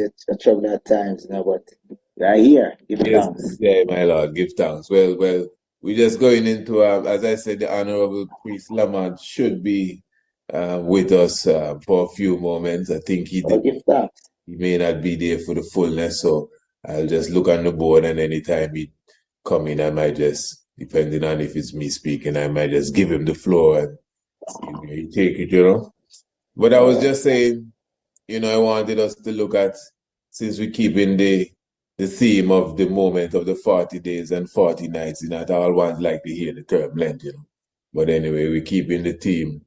a trouble at times, but right here, give Yes, thanks. yeah, my Lord, give thanks. Well, we're just going into, as I said, the Honorable Priest Lamont should be with us for a few moments. I think Oh, give thanks. he may not be there for the fullness, so I'll just look on the board, and anytime he come in, I might just, depending on if it's me speaking, I might just give him the floor and he take it. But I was All just saying, I wanted us to look at, since we keep in the theme of the moment of the 40 days and 40 nights, not all ones like to hear the term Lent. But anyway, we keep in the theme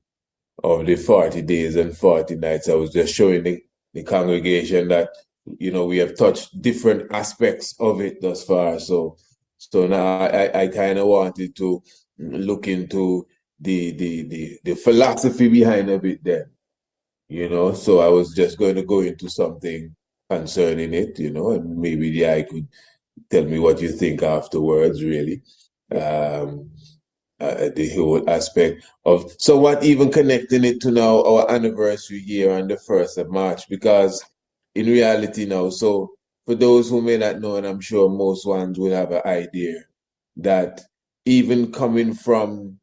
of the 40 days and 40 nights. I was just showing the congregation that, we have touched different aspects of it thus far. So now I kind of wanted to look into the philosophy behind of it then. So I was just going to go into something concerning it, and maybe the I could tell me what you think afterwards, really. Um, the whole aspect of somewhat even connecting it to now our anniversary year on the 1st of March, because in reality now, so for those who may not know, and I'm sure most ones will have an idea, that even coming from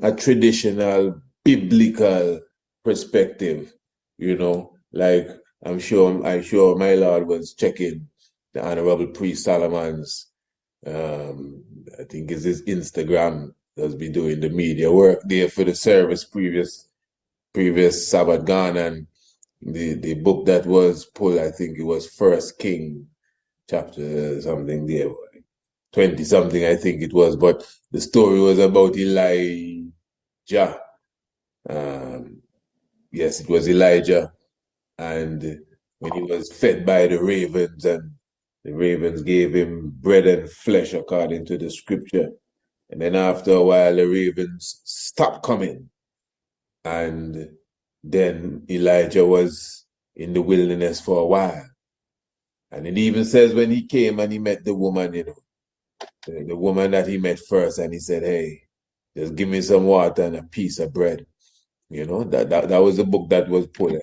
a traditional biblical perspective, like I'm sure my Lord was checking the Honorable Priest Solomon's I think it's his Instagram that's been doing the media work there for the service previous Sabbath gone, and the book that was pulled, I think it was First King chapter something there, 20 something I think it was, but the story was about Elijah. Um, yes, it was Elijah, and when he was fed by the ravens, and the ravens gave him bread and flesh according to the scripture. And then after a while, the ravens stopped coming. And then Elijah was in the wilderness for a while. And it even says when he came and he met the woman, the woman that he met first, and he said, "Hey, just give me some water and a piece of bread." That was the book that was pulled.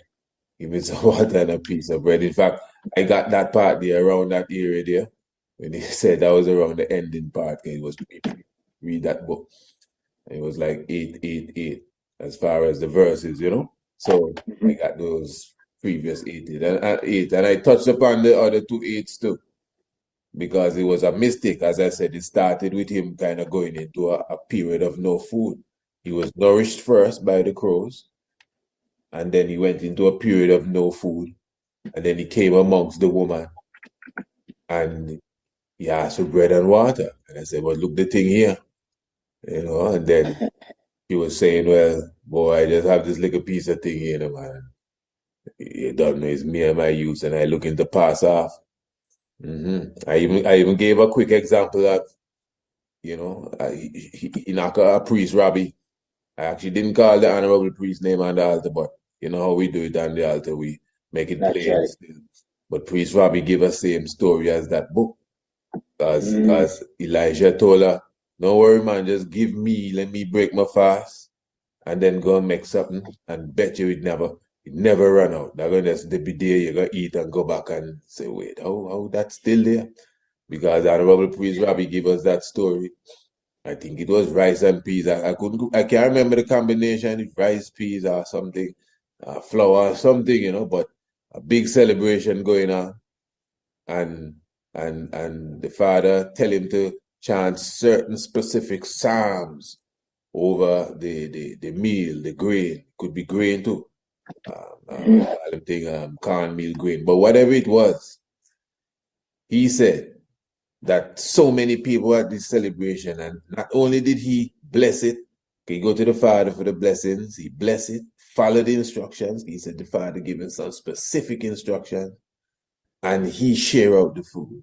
Give me some water and a piece of bread. In fact, I got that part there around that area there. When he said that was around the ending part, it was read that book. It was like 888 as far as the verses. So I right. got those previous eight, and I touched upon the other two eights too, because it was a mistake. As I said, it started with him kind of going into a period of no food. He was nourished first by the crows, and then he went into a period of no food, and then he came amongst the woman, and he asked for bread and water. And I said, "Well, look the thing here," and then he was saying, "Well, boy, I just have this little piece of thing here, man. You don't know, it's me and my youth, and I looking to pass off." I even gave a quick example that, he knocked a priest, Robbie. I actually didn't call the honorable priest name on the altar, but you know how we do it on the altar, we make it plain Naturally. still. But priest Robbie gave us same story as that book, Mm, as Elijah told her, "Don't worry, man, just give me, let me break my fast, and then go and make something, and bet you it never run out. They're gonna just be there, you're gonna eat and go back and say, wait, how that's still there?" Because Honorable Priest Robbie gave us that story. I think it was rice and peas. I can't remember the combination, if rice, peas, or something, flour or something, but a big celebration going on. And and the father tell him to chant certain specific psalms over the meal, the grain. Could be grain too. mhm. I don't think cornmeal grain, but whatever it was, he said that so many people at this celebration, and not only did he bless it, he go to the father for the blessings, he bless it, follow the instructions. He said the father given some specific instructions, and he share out the food.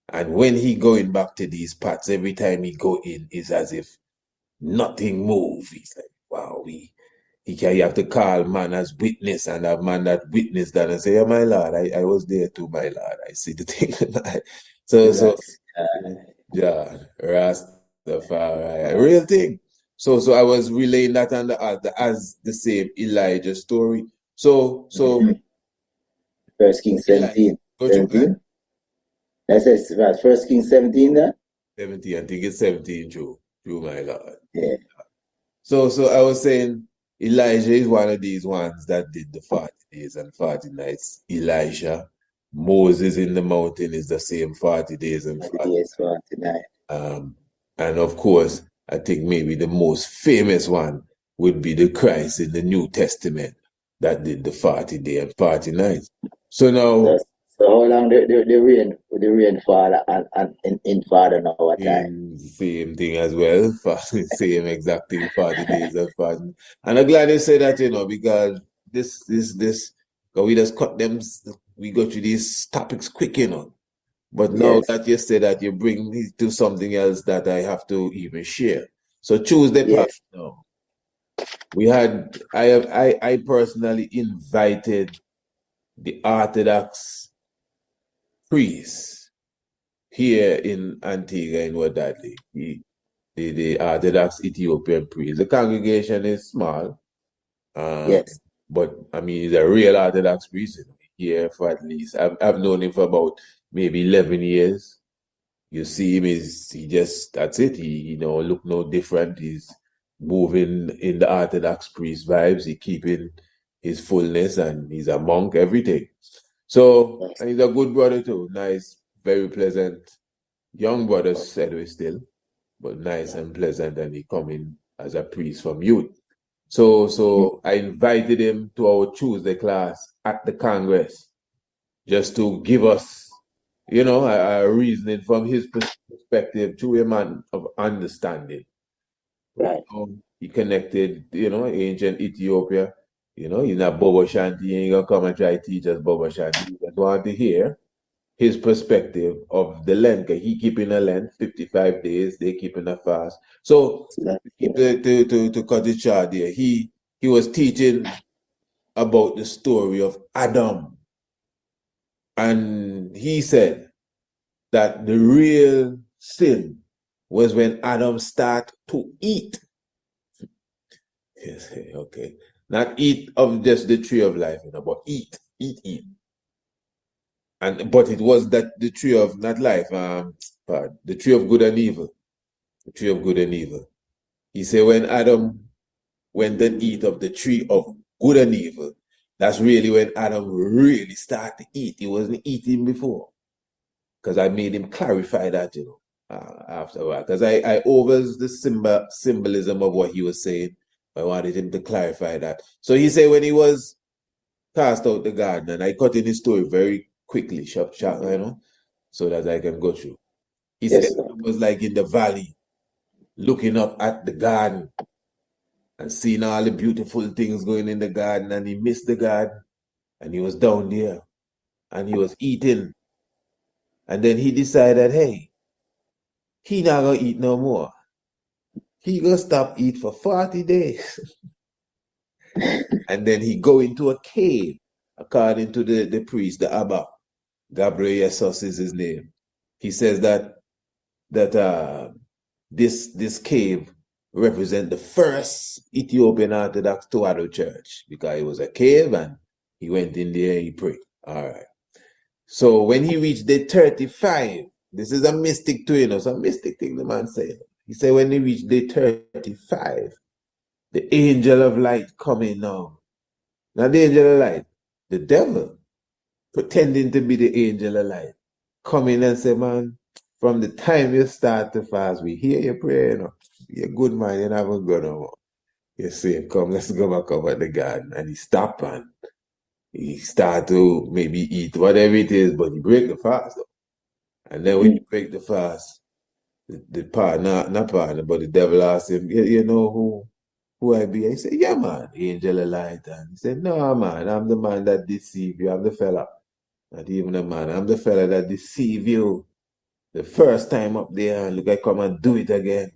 And when he going back to these pots, every time he go in, it's as if nothing move. He's like, wow, you have to call man as witness, and a man that witness that and say, "Yeah, my Lord, I was there too, my Lord. I see the thing." So, That's yeah, Rastafari, a real thing. So I was relaying that on the altar as the same Elijah story. So mhm. First King Elijah. 17. Go through that. 17? That says First King 17 there? 17, I think it's 17, true. True, my Lord. Yeah. So I was saying Elijah is one of these ones that did the 40 days and 40 nights. Elijah, Moses in the mountain is the same 40 days and 40 40. days, 49. Um, and of course, I think maybe the most famous one would be the Christ in the New Testament that did the 40 day and 40 nights. So So, now so how long the rain fall and in Father now what time? in same thing as well, same exact thing, 40 days and 40. And I'm glad you said that, because this, because we just cut them, we go through these topics quick. But now Yes, that you say that, you bring me to something else that I have to even share. So Tuesday past yes, now, I personally invited the Orthodox priests here in Antigua in Wadadli. The Orthodox Ethiopian priest. The congregation is small, um, yes. but I mean, he's a real Orthodox priest here for at least, I've known him for about maybe 11 years. You see him, that's it. He look no different. He's moving in the Orthodox priest vibes. He keeping his fullness and he's a monk, everything. So, Yes. and he's a good brother too. Nice, very pleasant. Young brother, said we still, but nice and pleasant. And he come in as a priest from youth. So I invited him to our Tuesday class at the Congress just to give us, a reasoning from his perspective to a man of understanding. Right. He connected, ancient Ethiopia. He's not Bobo Shanti. He ain't gonna come and try to teach us Bobo Shanti. He just want to hear his perspective of the Lent. 'Cause he keeping a Lent, 55 days. They keeping a fast. So to cut it short there, he was teaching about the story of Adam, and he said that the real sin was when Adam started to eat. Yes, okay. Not eat of just the tree of life, but eat. But it was that the tree of not life, the tree of good and evil. The tree of good and evil. He said when Adam went and eat of the tree of good and evil, that's really when Adam really started to eat. He wasn't eating before. Because I made him clarify that, after a while. Because I over the symbolism of what he was saying. I wanted him to clarify that. So he said when he was cast out the garden, and I cut in his story very quickly, sharp, so that I can go through. He said Yes, it Lord. was like in the valley, looking up at the garden and seeing all the beautiful things going in the garden, and he missed the garden, and he was down there, and he was eating, and then he decided, hey, he not gonna eat no more. He gonna stop eat for 40 days. And then he go into a cave, according to the priest, the Abba. Gabriel Jesus is his name. He says that this cave represent the first Ethiopian Orthodox Tewahedo church, because it was a cave and he went in there and he prayed. All right. So when he reached day 35, this is a mystic too, it's a mystic thing the man said. He said when he reached day 35, the angel of light coming now. Not the angel of light, the devil pretending to be the angel of light. Come in and say, man, from the time you start to fast, we hear your prayer. You're good, man, you're not going to go no more. You say, come, let's go back over the garden. And he stop and he start to maybe eat whatever it is, but he break the fast. And then when you break the fast, the partner, not partner, but the devil asked him, you know who I be? He said, yeah, man, angel of light. And he said, no, man, I'm the man that deceived you. I'm the fella. Not even a man. I'm the fella that deceived you the first time up there, and look, I come and do it again.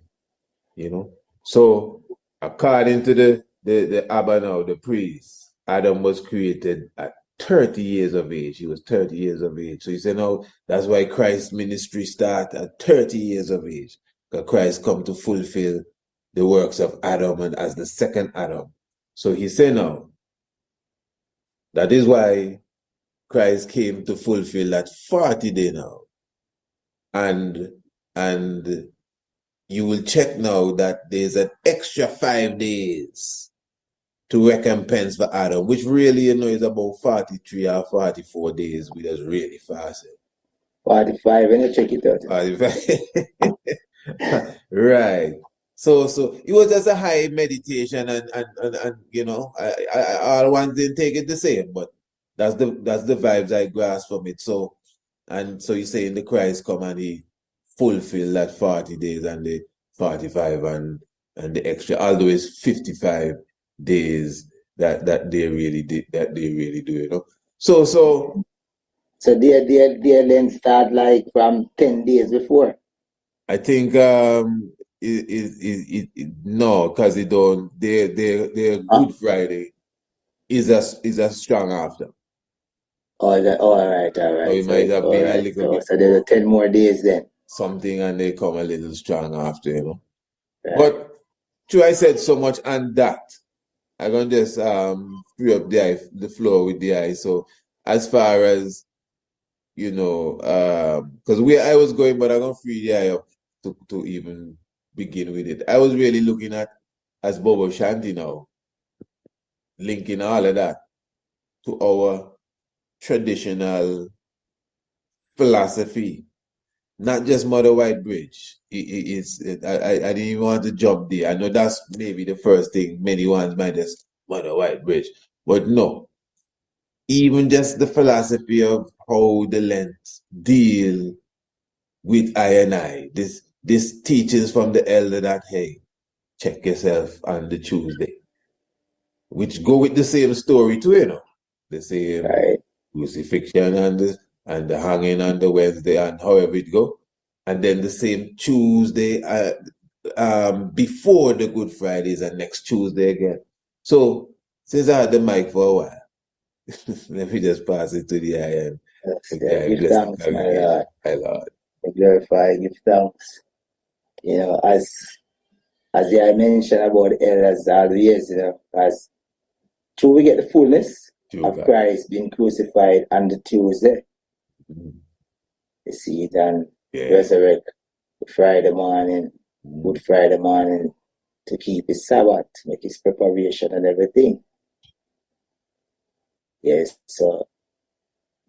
You know? So according to the Abba now, the priest, Adam was created at 30 years of age. He was 30 years of age. So he said, no, that's why Christ's ministry start at 30 years of age. Because Christ come to fulfill the works of Adam and as the second Adam. So he said now, that is why Christ came to fulfill that 40 day now. And you will check now that there's an extra 5 days to recompense for Adam, which really, is about 43 or 44 days. We just really fasted. 45, when you check it out. 45. Right. So it was just a high meditation, and I all one didn't take it the same, but that's the vibes I grasp from it. So you say in the Christ come and he fulfill that 40 days and the 45 and the extra, although it's 55 days that they really do, So they then start like from 10 days before. I think no, because it don't. Their Good Friday is a strong after. All right. So it might have been a little bit so there's 10 more days then. something, and they come a little strong after, Right. But true, I said so much on that. I'm gonna just free up the floor with the eye. So as far as because I was going, but I'm gonna free the eye up to even begin with it. I was really looking at as Bobo Shanti now, linking all of that to our traditional philosophy, not just Mother White Bridge. I didn't even want to jump there. I know that's maybe the first thing many ones might just Mother White Bridge, but no. Even just the philosophy of how the Lent deal with I and I. This teachings from the elder that, hey, check yourself on the Tuesday, which go with the same story too, the same crucifixion and the hanging on the Wednesday and however it go, and then the same Tuesday before the Good Fridays and next Tuesday again. So since I had the mic for a while, let me just pass it to the eye and give thanks, my Lord. My Lord. Glorify, give thanks. As I mentioned about the elders always, as true we get the fullness of Christ being crucified on the Tuesday. Mm-hmm. You see it and resurrect Friday morning, Good Friday morning, to keep his Sabbath, make his preparation and everything. Yes, so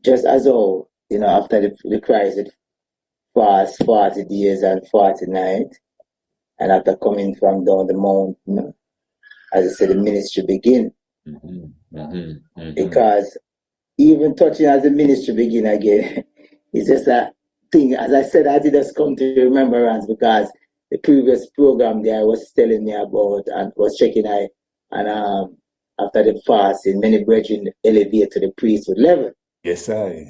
just as though, after the Christ it fast 40 days and 40 nights, and after coming from down the mount, as I said, the ministry begin. Because even touching as the ministry begin again, it's just a thing. As I said, I did just come to remembrance because the previous program there was telling me about and was checking and after the fasting, many brethren elevate to the priesthood level. Yes, I.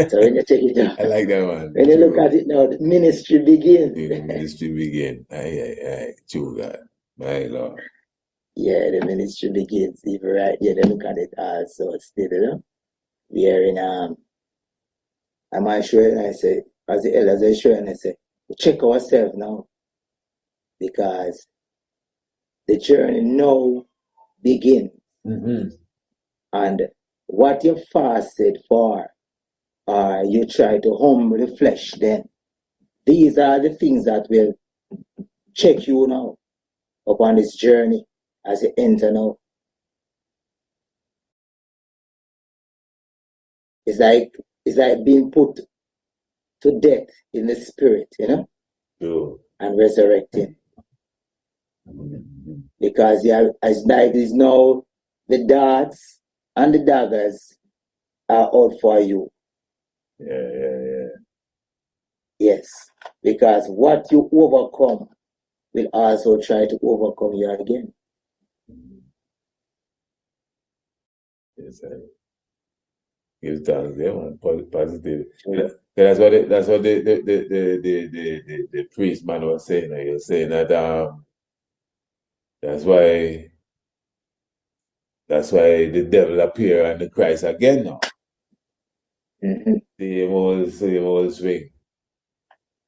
So when you check it out, I like that one. When you look at it now, the ministry begins. The ministry begins. Aye. True, God. My Lord. Yeah, the ministry begins. Even right there, they look at it also still, we are in I'm sure, and I say, as the elders are sure, and I say, check ourselves now. Because the journey now begins. Mm-hmm. And what you fasted for, you try to humble the flesh then. These are the things that will check you now upon this journey as you enter now. It's like being put to death in the spirit, True. And resurrecting. Because as like is now the darts and the daggers are out for you. Yeah. Yes. Because what you overcome will also try to overcome you again. Yes, sir. Give thanks, yeah, man. Positive. Sure. That's what the priest man was saying. He was saying that that's why the devil appear and the Christ again now. Mm-hmm. Same old swing.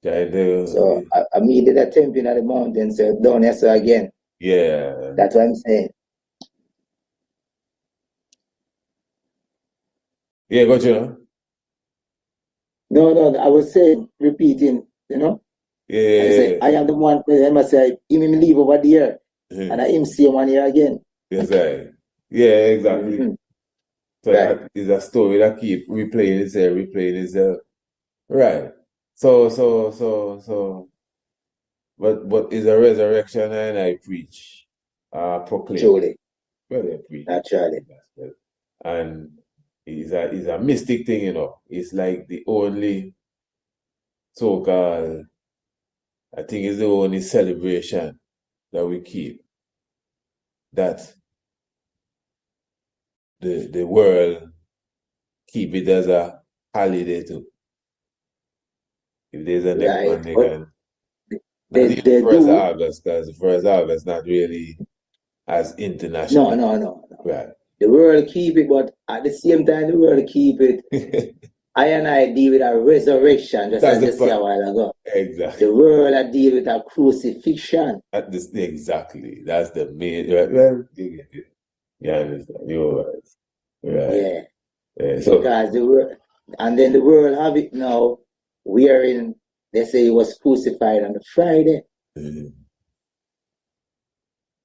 So I did a tempting at the mountain, so down here so again. Yeah. That's what I'm saying. Yeah, got you know. No, I was saying, repeating, you know. I say, Yeah. I am the one, I must say, him leave over there, Mhm. and I him see 1 year again. Yes, I. Yeah, exactly. Mm-hmm. So Right. that is a story that keep replaying itself. Right. So, but is a resurrection and I preach, proclaim. Truly, Well, I preach it. naturally. Gospel. And it's a mystic thing, you know. It's like the only so-called, I think it's the only celebration that we keep that the world keep it as a holiday too. If there's a next Right. one, they But can. Not even they first of do. August, because the first of August not really as No, international. no, no, no. Right. The world keep it, but at the same time, the world keep it. I and I deal with a resurrection, just That's as the you said a part. while ago. Exactly. The world I deal with a crucifixion. Exactly. That's the main. Right. Well, you understand. You're right. Right. Yeah. Yeah, so, Because the world, and then the world have it now, wherein they say he was crucified on the Friday, mhm,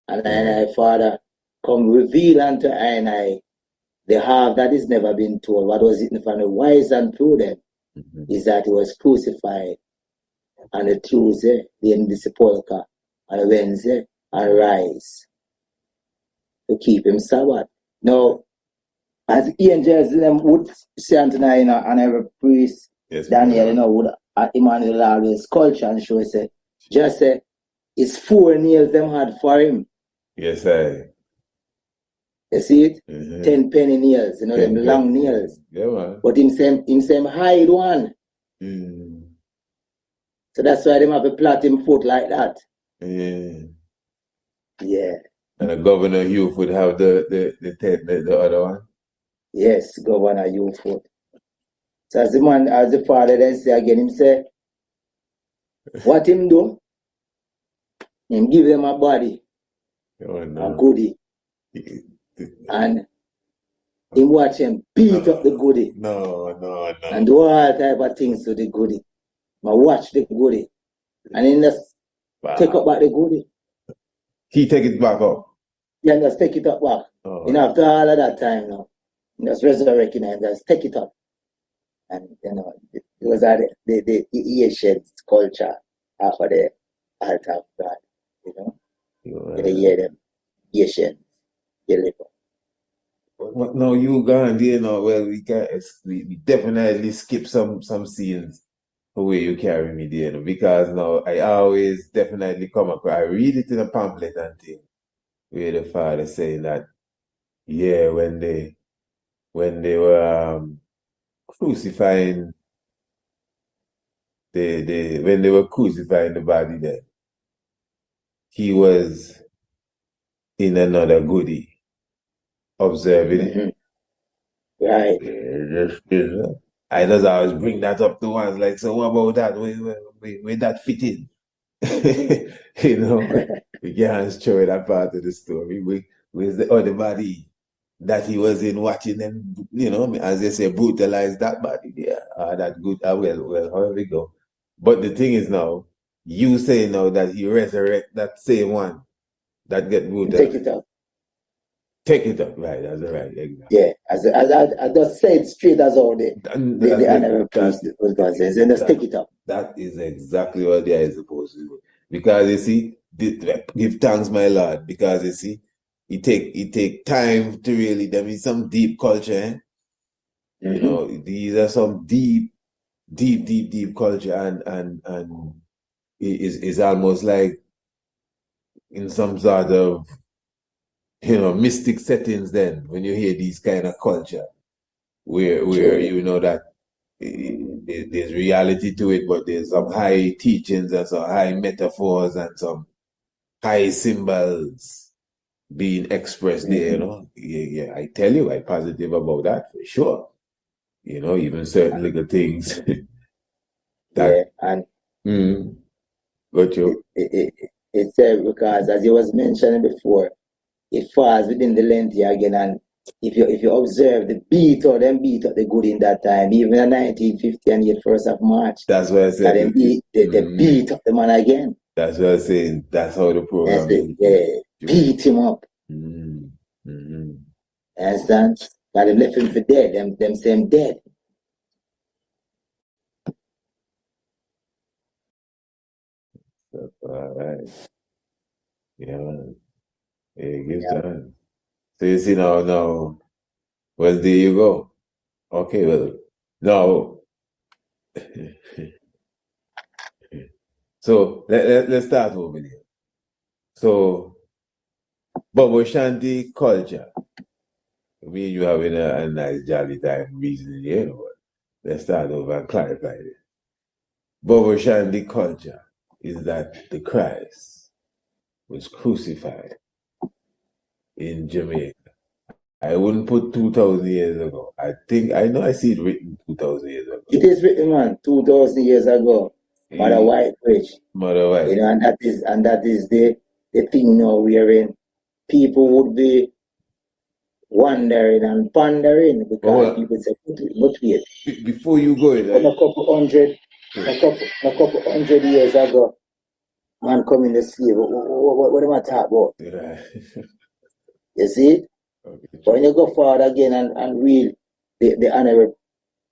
and right. I, Father, come reveal unto I and I the half that is never been told. What was it from the wise and prudent Mhm. is that he was crucified on a Tuesday, in the sepulchre, on a Wednesday, and rise to keep him Sabbath. Now, as angels them would say unto I, you know, and every priest, Yes, Daniel, man. you know, would Emmanuel always culture and show say, just say, it's 4 nails them had for him. Yes, I. You see it? Mhm. 10 penny nails, you know, them 10 penny. long Yeah, nails. yeah, man. But him hide one. Mm. So that's why them have to plot him foot like that. Yeah. Yeah. And the Governor Hugh would have the other one. Yes, Governor you foot. So as the father then say again, him say, what him do? Him give them a body, Oh, a no. goodie, and him watch him beat up the goodie No. and do all type of things to the goodie. I watch the goodie. And then just take up Wow. back the goodie. He take it back up. Yeah, just take it up back. Oh, You know, after all of that time now, just resurrecting and just take it up. And you know, those are the Asian culture after the altar of God. You know, you hear them Asians, you live. But no, Uganda, you know, well, we definitely skip some scenes the way you carry me there, you know, because now I always definitely come across, I read it in a pamphlet and thing, where the father saying that, yeah, when they were crucifying when they were crucifying the body there, he was in another goodie, observing it. Mm-hmm. Right. I just always bring that up to ones like, so what about that? Where that fit in? You know, we can't show that part of the story. Where's the other body that he was in watching them, you know, as they say, brutalize that body there. That good. Well, however we go. But the thing is now, you say now that he resurrect that same one that get And take brutalized. it up. Take it up. Right, that's right, exactly. Yeah. As I just say it straight as all the honorary priest was going to say, and just take it up. That is exactly what they are supposed to do. Because you see, give thanks, my Lord, because you see, it take time to really, there is some deep culture, eh? You Mm-hmm. know, these are some deep culture, and it is almost like in some sort of, mystic settings then when you hear these kind of culture where Truly. you know that there's reality to it, but there's some high teachings and some high metaphors and some high symbols being expressed there, Mm-hmm. Yeah, I tell you, I'm positive about that for sure. Even certain little things that Yeah. And mm, got it, you. it, it, it's because, as you was mentioning before, it falls within the length here again, and if you observe the beat or them beat up the good in that time, even in 1950 and yet 1st of March, That's what I said. them they beat up the man again. That's what I'm saying. That's how the program That's is. yeah, beat him up. Understand? Got them left him for dead. Them same dead. All right. Yeah, man. Yeah, it gives time. So you see now, well, there you go. Okay, well, now, so let's start over here. So, Bobo Shanti culture. Me and you having a nice jolly time reasoning, you know. Let's start over and clarify this. Bobo Shanti culture is that the Christ was crucified in Jamaica. I wouldn't put 2,000 years ago. I know I see it written 2,000 years ago. It is written, man, 2,000 years ago. Mother White Bridge. Mother White. You know, and that is the thing now wherein people would be wondering and pondering because people say, but wait. Before you go in, a couple hundred years ago, man come in the slave. What am I talking about? You see? Okay, but when you go forward again and read the Honorable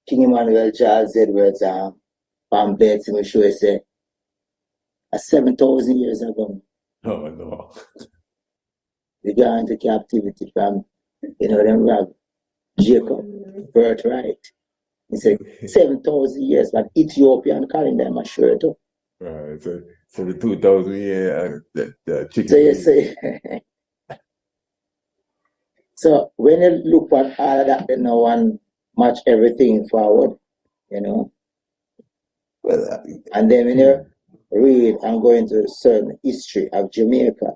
King Emmanuel Charles Edwards pamphlets, him show you say 7,000 years ago. Oh no. We got into captivity from, them rob Jacob, birthright. He said 7,000 years, but Ethiopian calendar, I'm sure too. Right. So the 2,000 year the chicken. So you say. So when you look at all of that, then no one match everything forward, Well, and then when you read and go into certain history of Jamaica,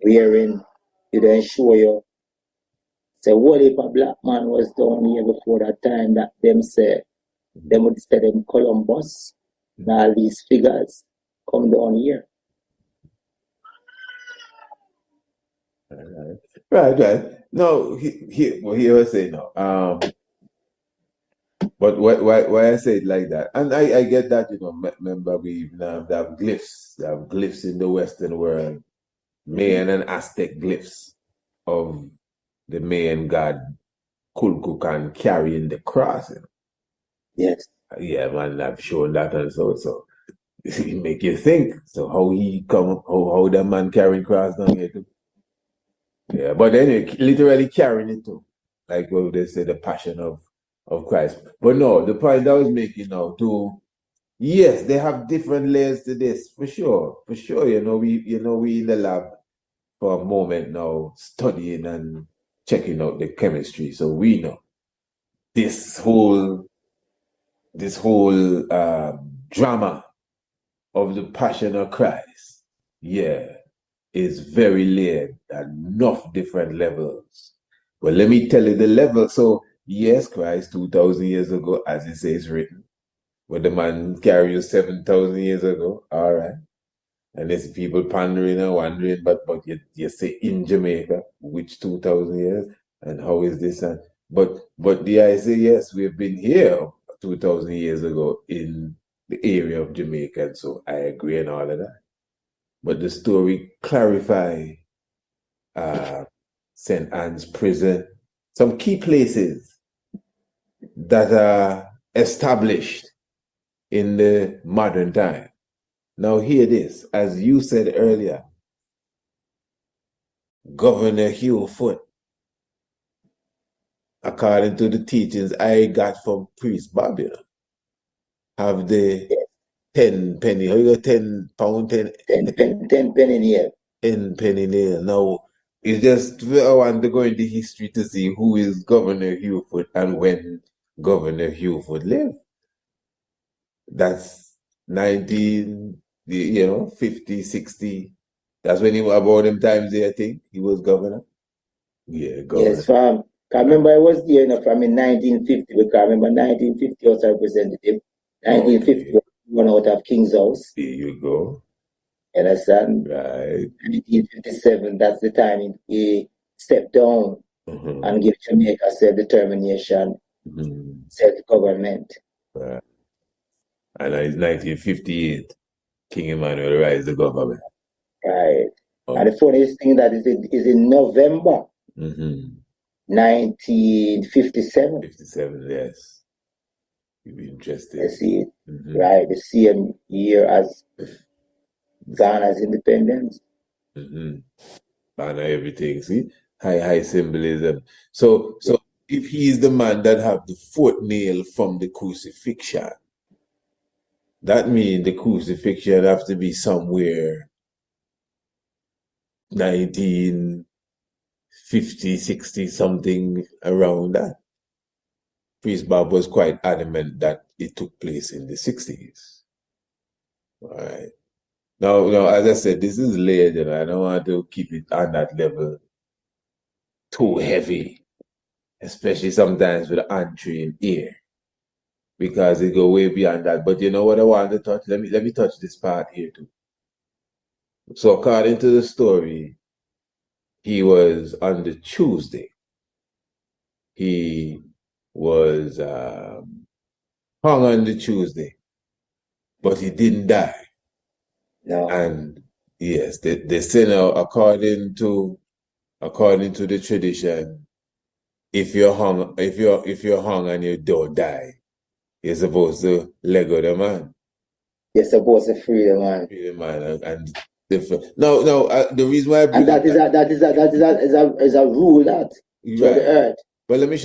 wherein you then show you, say, what if a black man was down here before that time that them say, them would say them Columbus, and all these figures come down here. Right. No, he was saying no. But why I say it like that, and I get that, remember we even have glyphs in the Western world, Mayan and Aztec glyphs of the Mayan god Kulkukan carrying the cross. Yes. Yeah, man, I've shown that and so it make you think. So how that man carrying cross down here too? Yeah, but anyway, literally carrying it too. Like what they say, the passion of Christ. But no, the point I was making now too, yes, they have different layers to this, for sure. For sure. We in the lab for a moment now studying and checking out the chemistry. So we know this whole drama of the passion of Christ, is very layered at enough different levels. But let me tell you the level. So, yes, Christ 2,000 years ago, as it says written, but the man carried you 7,000 years ago, all right. And there's people pondering and wondering, but you say in Jamaica, which 2,000 years, and how is this? But I say, yes, we've been here 2,000 years ago in the area of Jamaica, and so I agree on all of that. But the story clarify St. Anne's Prison, some key places that are established in the modern time. Now hear this, as you said earlier, Governor Hugh Foot, according to the teachings I got from Priest Bobby, have the 10 penny, how you got 10 pound, 10 penny nail. 10 penny nail. Now, it's just, I want to go into history to see who is Governor Hugh Foot and when Governor Hugh Foot lived. That's 50, 60. That's when he was about them times there, I think. He was governor. Yeah, governor. Yes, fam. I remember I was there from in 1950, because I remember 1950 was a representative. 1950 was one out of King's House. There you go. You understand? Right. 1957, that's the time he stepped down. and give Jamaica self-determination, self-government. Right. And in 1958, King Emmanuel rise the government. Right. And the funniest thing that is in November 1957. 57, yes. You'd be interested. You see, right, the same year as Ghana's independence. Ghana, everything, see? High symbolism. So if he's the man that have the fourth nail from the crucifixion, that means the crucifixion have to be somewhere 1950, 60, something around that. Priest Bob was quite adamant that it took place in the 60s. All right. Now, as I said, this is layered, and I don't want to keep it on that level too heavy, especially sometimes with the untrained ear, because it go way beyond that. But you know what I want to touch? Let me touch this part here too. So according to the story, he was on the Tuesday. He was hung on the Tuesday, but he didn't die. No. And yes, they say now, according to the tradition, if you're hung and you don't die, you're supposed to let go the man. You're supposed to free the man. Free the man and different. No, the reason why I bring that is a rule that through the earth. But let me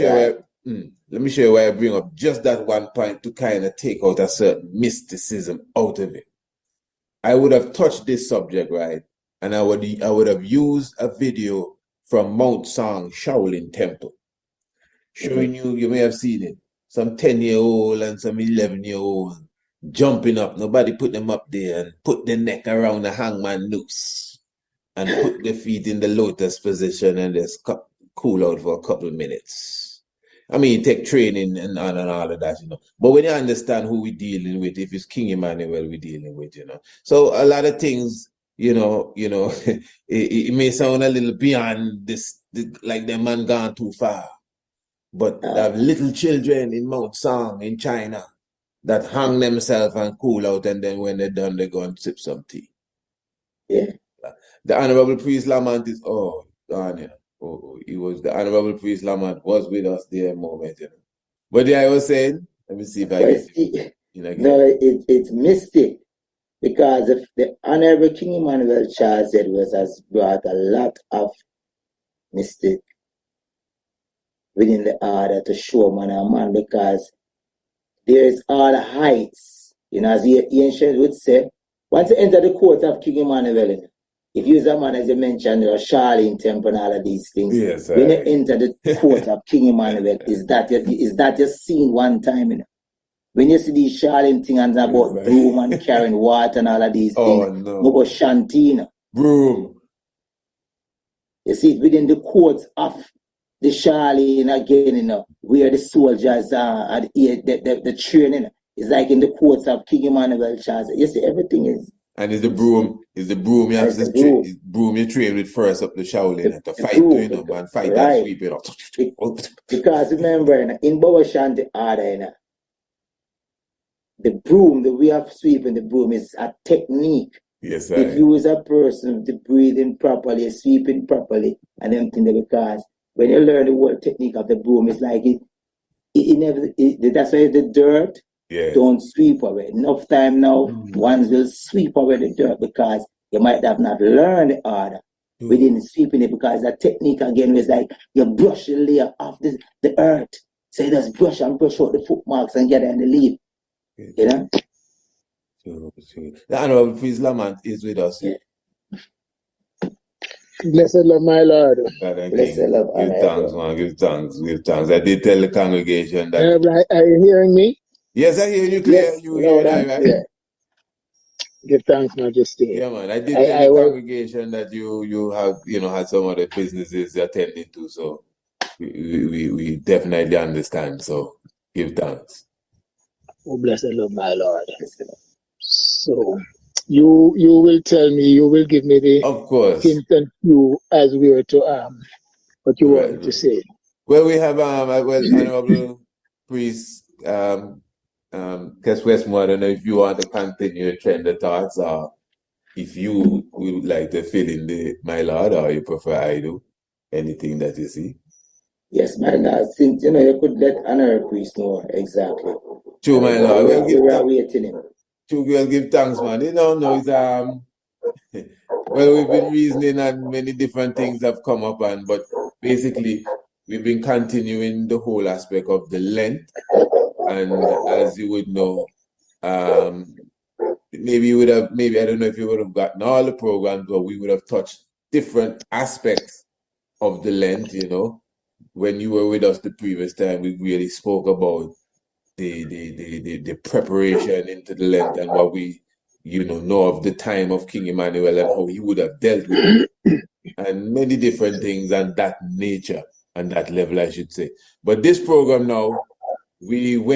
show you why I bring up just that one point to kind of take out a certain mysticism out of it. I would have touched this subject, right? And I would have used a video from Mount Sang Shaolin Temple, showing you may have seen it, some 10-year-old and some 11-year-old jumping up. Nobody put them up there and put their neck around the hangman noose and put their feet in the lotus position and just cool out for a couple of minutes. I mean, take training and all of that, But when you understand who we're dealing with, if it's King Emmanuel we're dealing with, So a lot of things, it may sound a little beyond this, like the man gone too far. But they have little children in Mount Sang in China that hang themselves and cool out, and then when they're done, they go and sip some tea. Yeah. The Honorable Priest Lamont is, he was the Honorable Priest Lamont was with us there a moment, But I was saying, let me see if I get it. No, it's mystic, because if the Honorable King Emmanuel Charles Edwards has brought a lot of mystic within the order to show man and man, because there is all the heights, as the ancient would say, once you enter the court of King Emmanuel, if you use a man, as you mentioned, your Charlene Temple and all of these things, yes, when you enter the court of King Emmanuel, is that you're seen one time, When you see these Charlene things and about broom and carrying water and all of these things, no. about Shantina. Broom. You see it within the courts of the Charlene again, where the soldiers are, the training is like in the courts of King Emmanuel Charles. You see, everything is. And is the broom you have to broom you train with first up the Shaolin to fight, man, fight and sweep it up. Because remember, in Bobo Shanti order, the broom, the way of sweeping the broom is a technique. Yes, if you as a person to breathing properly, sweeping properly, and everything, because when you learn the whole technique of the broom, it's like that's why the dirt don't sweep away. Enough time now, ones will sweep away the dirt, because you might have not learned the order within sweeping it, because the technique again is like you brush the layer off the earth. So you just brush out the footmarks and get it in the leaf. The Honorable Priest Lamont is with us. Yeah. Blessed love, my Lord. Blessed love, give thanks, man. Give thanks. I did tell the congregation that. Are you hearing me? Yes, I hear you clear. Yes, you hear that, right? Yeah. Give thanks, Majesty. Yeah, man. I did tell the congregation that you have, had some other businesses you're attending to, so we definitely understand. So give thanks. Oh, blessed love, my Lord. So you will tell me, you will give me the of course hint and cue as we were to what you Right, wanted to right. say. Well, we have Honorable Priest Kes Westmore. I don't know if you want to continue your trend of thoughts, or if you would like to fill in my lord, or you prefer I do anything that you see. Yes, my lord, since you could let Honorable Priest know exactly. True, my lord. We're awaiting him. True, we'll give thanks, man. You don't know, it's well, we've been reasoning and many different things have come up, but basically we've been continuing the whole aspect of the Lent. And as you would know, maybe I don't know if you would have gotten all the programs, but we would have touched different aspects of the Lent, When you were with us the previous time, we really spoke about the preparation into the Lent and what we know of the time of King Emmanuel and how he would have dealt with it, and many different things and that nature and that level, I should say. But this program now, we have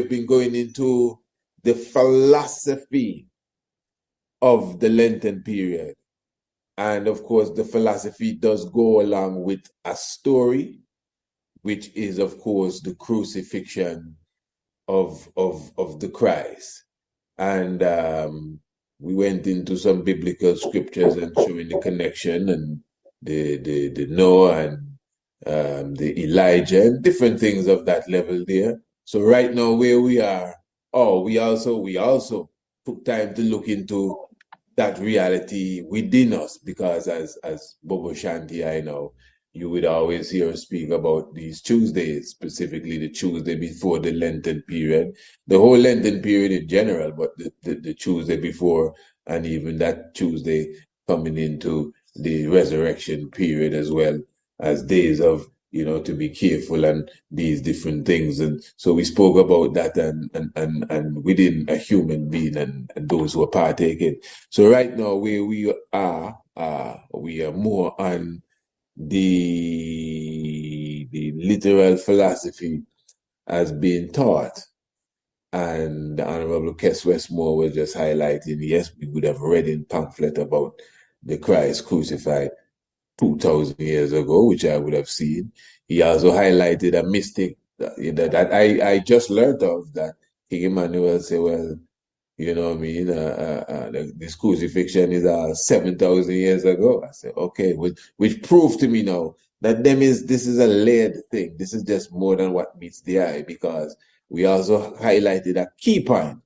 been going into the philosophy of the Lenten period. And of course, the philosophy does go along with a story, which is, of course, the crucifixion of the Christ. And we went into some biblical scriptures and showing the connection and the Noah and the Elijah and different things of that level there. So right now where we are, we also took time to look into that reality within us, because as Bobo Shanti, I know, you would always hear us speak about these Tuesdays, specifically the Tuesday before the Lenten period, the whole Lenten period in general, but the Tuesday before, and even that Tuesday coming into the resurrection period, as well as days of, to be careful and these different things. And so we spoke about that and within a human being and those who are partaking. So right now where we are more on the literal philosophy as being taught. And the Honorable Kes Westmore was just highlighting, yes, we would have read in pamphlet about the Christ crucified 2,000 years ago, which I would have seen. He also highlighted a mystic that I just learned of, that King Emmanuel said, well, you know what I mean? This crucifixion is 7,000 years ago. I said, okay, which proved to me now that this is a layered thing. This is just more than what meets the eye, because we also highlighted a key point,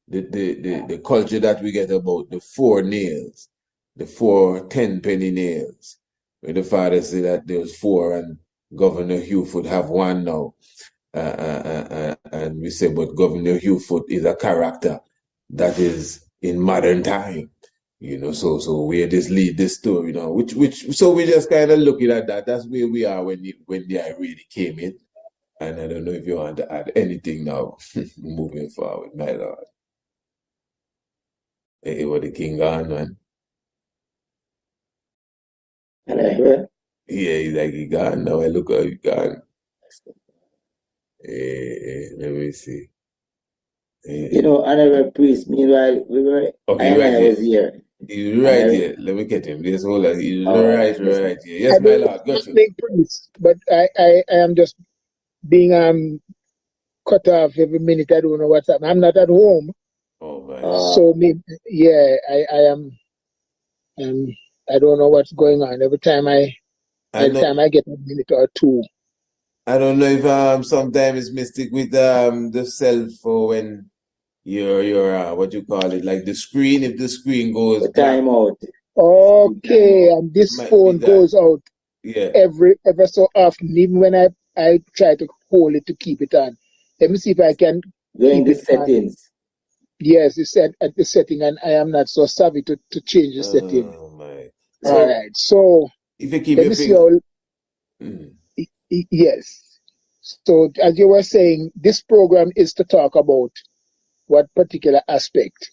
the culture that we get about the 4 nails, the 4 10-penny nails, where the father said that there was 4 and Governor Huford have 1 now. And we say, but Governor Huford is a character that is in modern time, so where this lead this story now, so we just kind of looking at that. That's where we are when the I really came in. And I don't know if you want to add anything now, moving forward, my lord. Hey, what the king gone, man? And I heard. Yeah, he's like, he gone now. I look how he gone. Let me see. Honorable Priest, meanwhile, I was here. He's right here. Let me get him. Just hold on. He's right here. Yes, I my don't lord. Go through. make Priest, but I am just being cut off every minute. I don't know what's happening. I'm not at home. Oh, my. So maybe, yeah, I am. I don't know what's going on. Every time I get a minute or two. I don't know if sometimes it's mystic with the self, or when your what you call it, like the screen, if the screen goes The black. time out. Okay, and this phone goes out ever so often, even when I try to hold it to keep it on. Let me see if I can keep the settings. Yes, it's set at the setting, and I am not so savvy to change the setting. Oh my! All right, so if you keep let your me see finger. how. Yes. So as you were saying, this program is to talk about what particular aspect?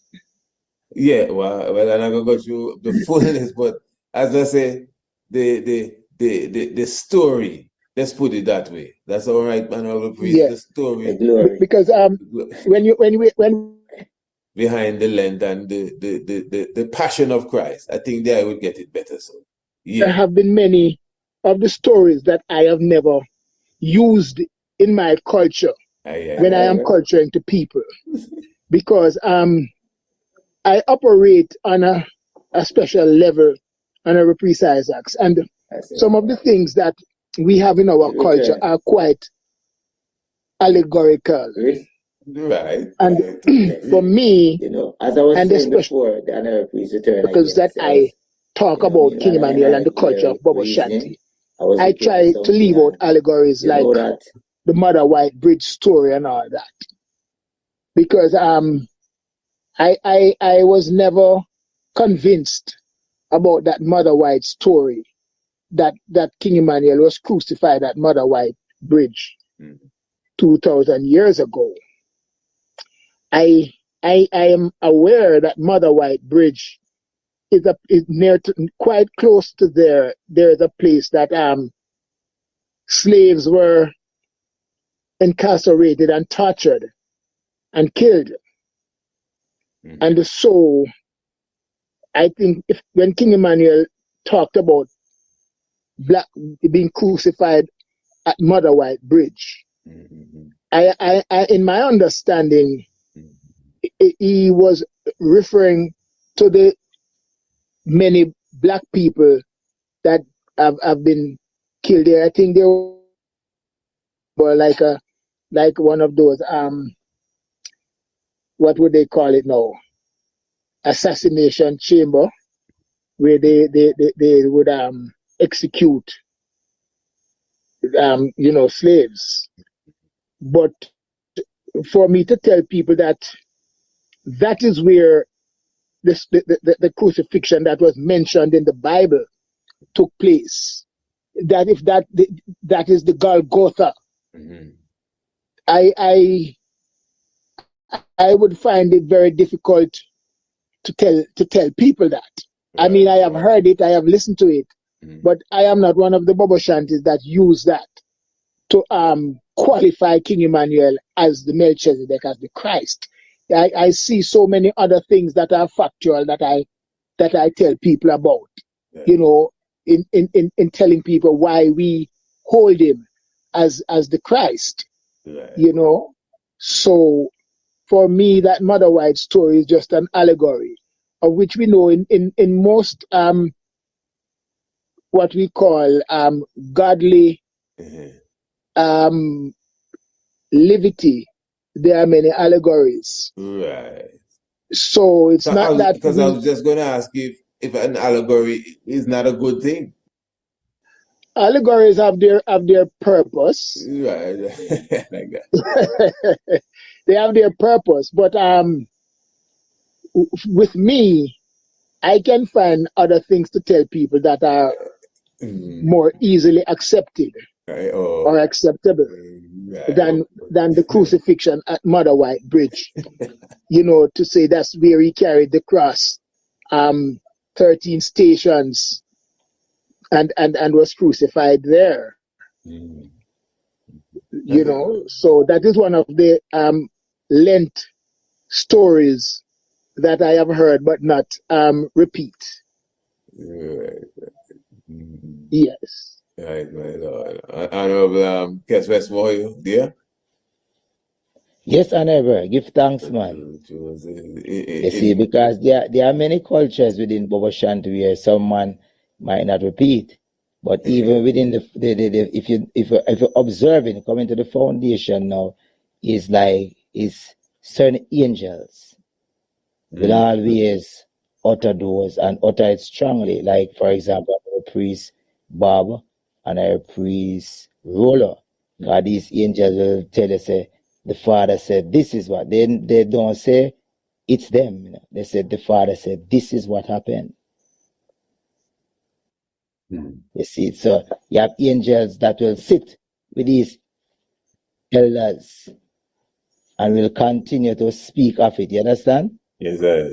Yeah, well, I'm not gonna go through the fullness, but as I say, the story. Let's put it that way. That's all right, Honorable Priest. Yeah. The story, because when behind the Lent and the passion of Christ, I think there I would get it better. So, yeah, there have been many of the stories that I have never used in my culture when I am culturing to people, because I operate on a special level on a precise acts, and some of the things that we have in our culture are quite allegorical. Right. And for me, as I was and saying especially before, the honorable priest return because again, that I talk about King Emmanuel and the culture of Bobo reasoning, Shanti, I was I looking for try to something, leave out and allegories you like know that the Mother White Bridge story and all that, because I was never convinced about that Mother White story, that King Emmanuel was crucified at Mother White Bridge 2,000 years ago. I am aware that Mother White Bridge is near to, quite close to there. There is a place that slaves were incarcerated and tortured and killed. And so I think when King Emmanuel talked about black being crucified at Mother White Bridge, I in my understanding, he was referring to the many black people that have been killed there. I think they were like one of those what would they call it now? Assassination chamber, where they would execute slaves. But for me to tell people that that is where the crucifixion that was mentioned in the Bible took place, that if that is the Golgotha, I would find it very difficult to tell people that. I mean, I have heard it, I have listened to it, but I am not one of the Bobo Shanties that use that to qualify King Emmanuel as the Melchizedek, as the Christ. I see so many other things that are factual that I tell people about, in telling people why we hold him as the Christ, So for me, that Mother White story is just an allegory, of which we know in most what we call godly levity, there are many allegories. Right. So it's not that because I was just going to ask you if an allegory is not a good thing. Allegories have their purpose. Right. They have their purpose, but with me, I can find other things to tell people that are more easily accepted or acceptable than the crucifixion at Mother White Bridge. To say that's where he carried the cross, 13 stations, and was crucified there. So that is one of the Lent stories that I have heard but not repeat. Yes. Right, my Lord. Honorable Kes Westmore, dear? Yes, Honorable. Give thanks, man. You see, because there are many cultures within Bobo Shanti where someone might not repeat. But even within if you're observing, coming to the foundation now, is certain angels will always utter those and utter it strongly. Like, for example, our priest Bob and our priest Roller. God, these angels will tell us, the Father said, this is what. They don't say it's them. They said, the Father said, this is what happened. You see, so you have angels that will sit with these elders and will continue to speak of it. You understand? Yes, sir.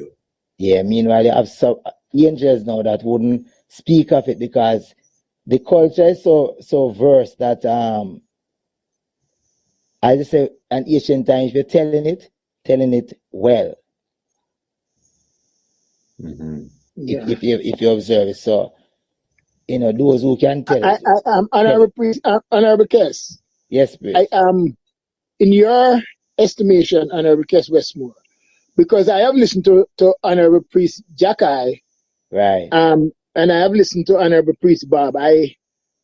Yeah, meanwhile, you have some angels now that wouldn't speak of it because the culture is so verse that I just say an ancient times if you're telling it well. If you observe it. So those who can tell it. Honorable Kess. Yes, please. In your estimation, Honorable Kess Westmore, because I have listened to Honorable Priest Jackai, Right. and I have listened to Honorable Priest Bob. I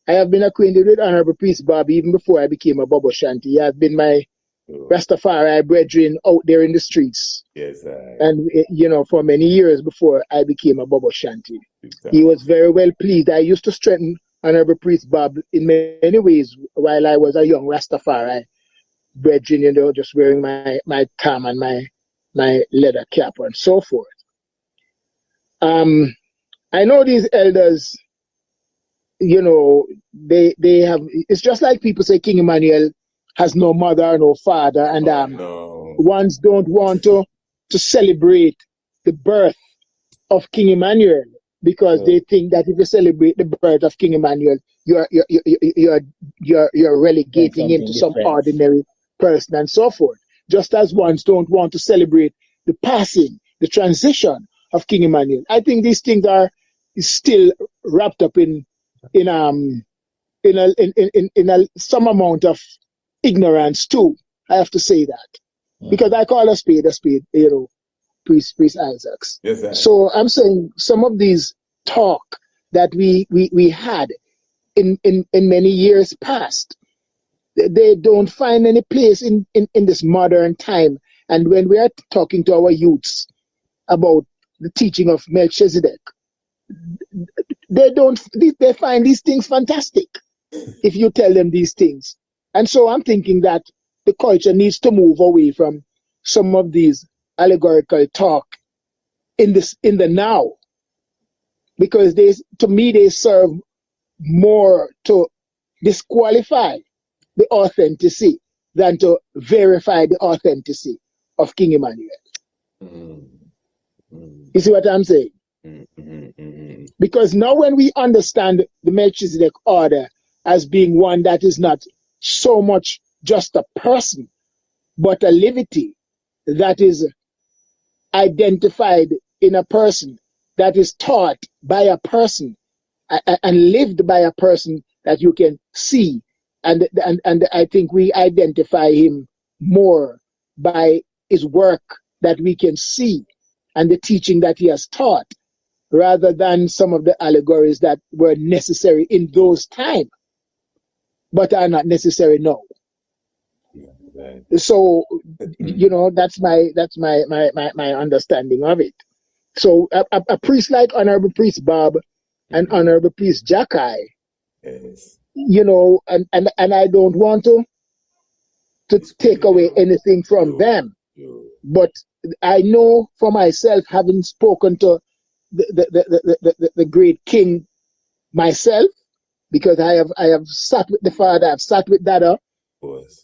have been acquainted with Honorable Priest Bob even before I became a Bobo Shanti. He has been my Rastafari brethren out there in the streets. Yes, and for many years before I became a Bobo Shanti. He was very well pleased. I used to strengthen Honorable Priest Bob in many ways while I was a young Rastafari brethren, just wearing my tam and my leather cap and so forth. I know these elders, they have, it's just like people say King Emmanuel has no mother or no father, and ones don't want to celebrate the birth of King Emmanuel because they think that if you celebrate the birth of King Emmanuel, you're relegating him to some ordinary person and so forth. Just as ones don't want to celebrate the passing, the transition of King Emmanuel. I think these things are still wrapped up in some amount of ignorance too. I have to say that because I call a spade, Priest Isaacs. Yes, sir. So I'm saying some of these talk that we had in many years past, they don't find any place in this modern time. And when we are talking to our youths about the teaching of Melchizedek, they find these things fantastic if you tell them these things. And so I'm thinking that the culture needs to move away from some of these allegorical talk in the now, because to me they serve more to disqualify the authenticity than to verify the authenticity of King Emmanuel. You see what I'm saying? Because now when we understand the Melchizedek order as being one that is not so much just a person, but a livity that is identified in a person, that is taught by a person and lived by a person that you can see. And I think we identify him more by his work that we can see and the teaching that he has taught, rather than some of the allegories that were necessary in those times, but are not necessary now. Right. So, that's my understanding of it. So a priest like Honorable Priest Bob and Honorable Priest Jackai, yes, and I don't want to take away anything from them, but I know for myself, having spoken to the great king myself, because I have sat with the father, I've sat with Dada,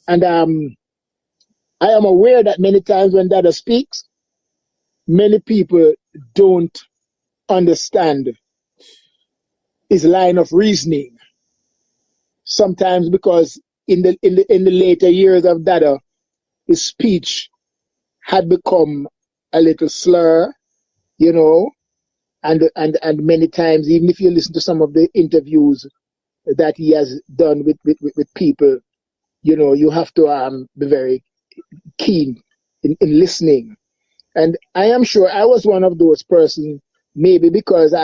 and I am aware that many times when Dada speaks, many people don't understand his line of reasoning. Sometimes because in the later years of Dada, his speech had become a little slur, and many times, even if you listen to some of the interviews that he has done with people, you have to be very keen in listening. And I am sure I was one of those persons, maybe because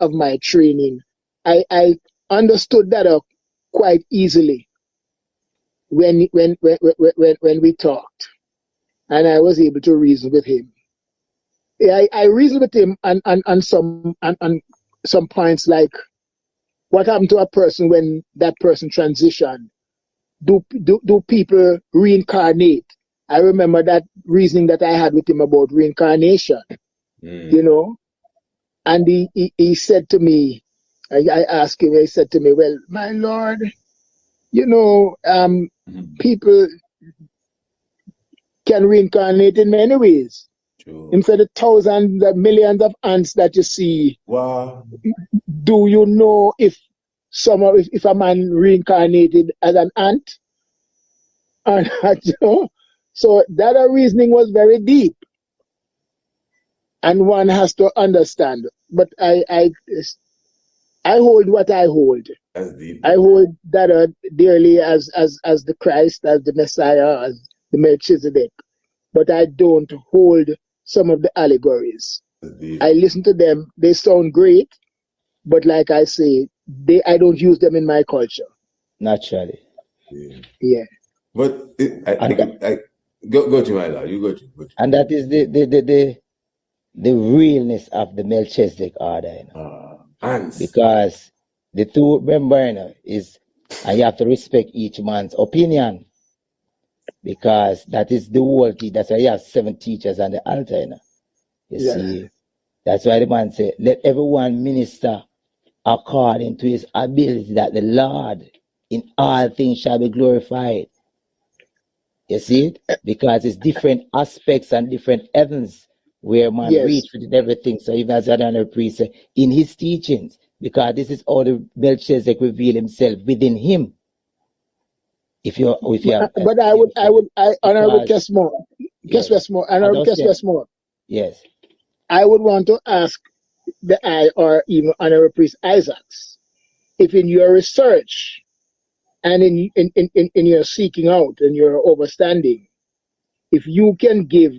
of my training, I understood that quite easily when we talked, and I was able to reason with him. I reasoned with him on some points, like what happened to a person when that person transitioned. Do people reincarnate? I remember that reasoning that I had with him about reincarnation, and he said to me, I asked him, he said to me, well, my Lord, people can reincarnate in many ways. True. Instead of thousands, the millions of ants that you see, wow, do you know if a man reincarnated as an ant or not? So that reasoning was very deep, and one has to understand. But I I hold what I hold. That's deep. I hold that dearly as the Christ, as the Messiah, as the Melchizedek. But I don't hold some of the allegories. That's deep. I listen to them. They sound great, but like I say, I don't use them in my culture. Naturally. Yeah. But And go to my lord. You go to. and that is the realness of the Melchizedek order, you know. Hans. Because the two, remember, you know, is, and you have to respect each man's opinion, because that is the whole teach. That's why you have 7 teachers on the altar, you know. You Yeah. see, that's why the man said, let everyone minister according to his ability, that the Lord in all things shall be glorified. You see it? Because it's different aspects and different heavens where man Yes. reach within everything. So even as another priest said, in his teachings, because this is how the Melchizedek reveal himself within him. If you have, But I honorable because, yes, Honorable as I said, Westmore, yes, I would want to ask the I or even honorable priest Isaacs, if in your research and in your seeking out and your overstanding, if you can give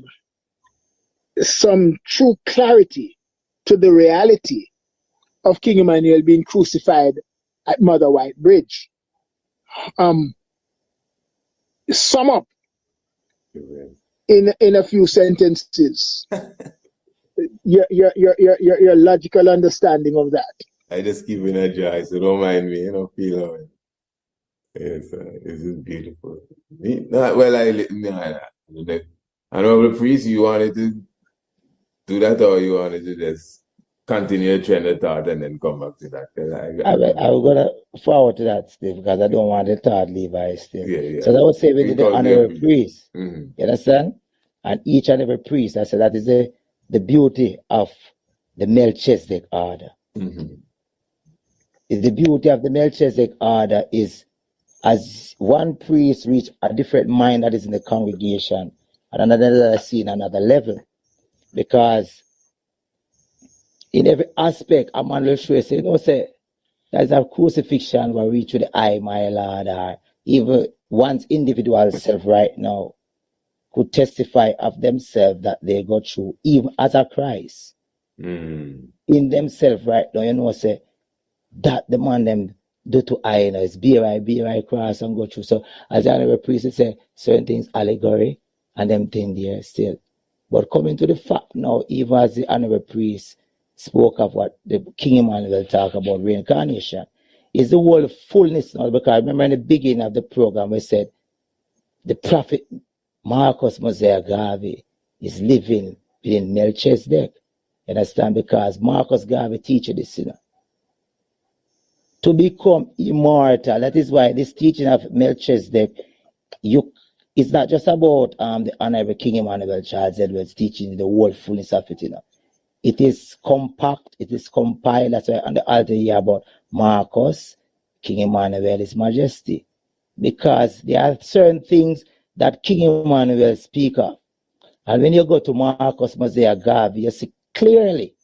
some true clarity to the reality of King Emmanuel being crucified at Mother White Bridge. Sum up in a few sentences your logical understanding of that. I just keep in a joy, so don't mind me. You know, feel how it. Yes, this is beautiful. I know the priest, you wanted to do that, or you wanted to just continue a train of thought and then come back to that? I will gonna forward to that still, because I don't want the third Levi still. Yeah. So I would say we did the Because we are honorary priest. Mm-hmm. You understand? And each and every priest, I said that is the beauty of the Melchizedek order. Mm-hmm. The beauty of the Melchizedek order is, as one priest reach a different mind that is in the congregation, and another scene, another level. Because in every aspect, a man will show, say, you know, say, there's a crucifixion where reach to the eye, my Lord, or even one's individual self right now could testify of themselves that they go through, even as a Christ. Mm. In themselves right now, you know, say, that the man them do to I, you know, is be right cross and go through. So as the honorable priest say, certain things allegory and them thing there still. But coming to the fact now, even as the honorable priest spoke of what the King Emmanuel talk about reincarnation, is the whole fullness now. Because I remember in the beginning of the program we said the prophet Marcus Mosiah Garvey is living within Melchizedek. You understand? Because Marcus Garvey teaches this, you know, to become immortal. That is why this teaching of Melchizedek, it's not just about the Honorable King Emmanuel Charles Edwards teaching the whole fullness of it, you know. It is compact, it is compiled. That's why on the altar here about Marcus, King Emmanuel, His Majesty. Because there are certain things that King Emmanuel speak of. And when you go to Marcus Mosiah Garvey, you see clearly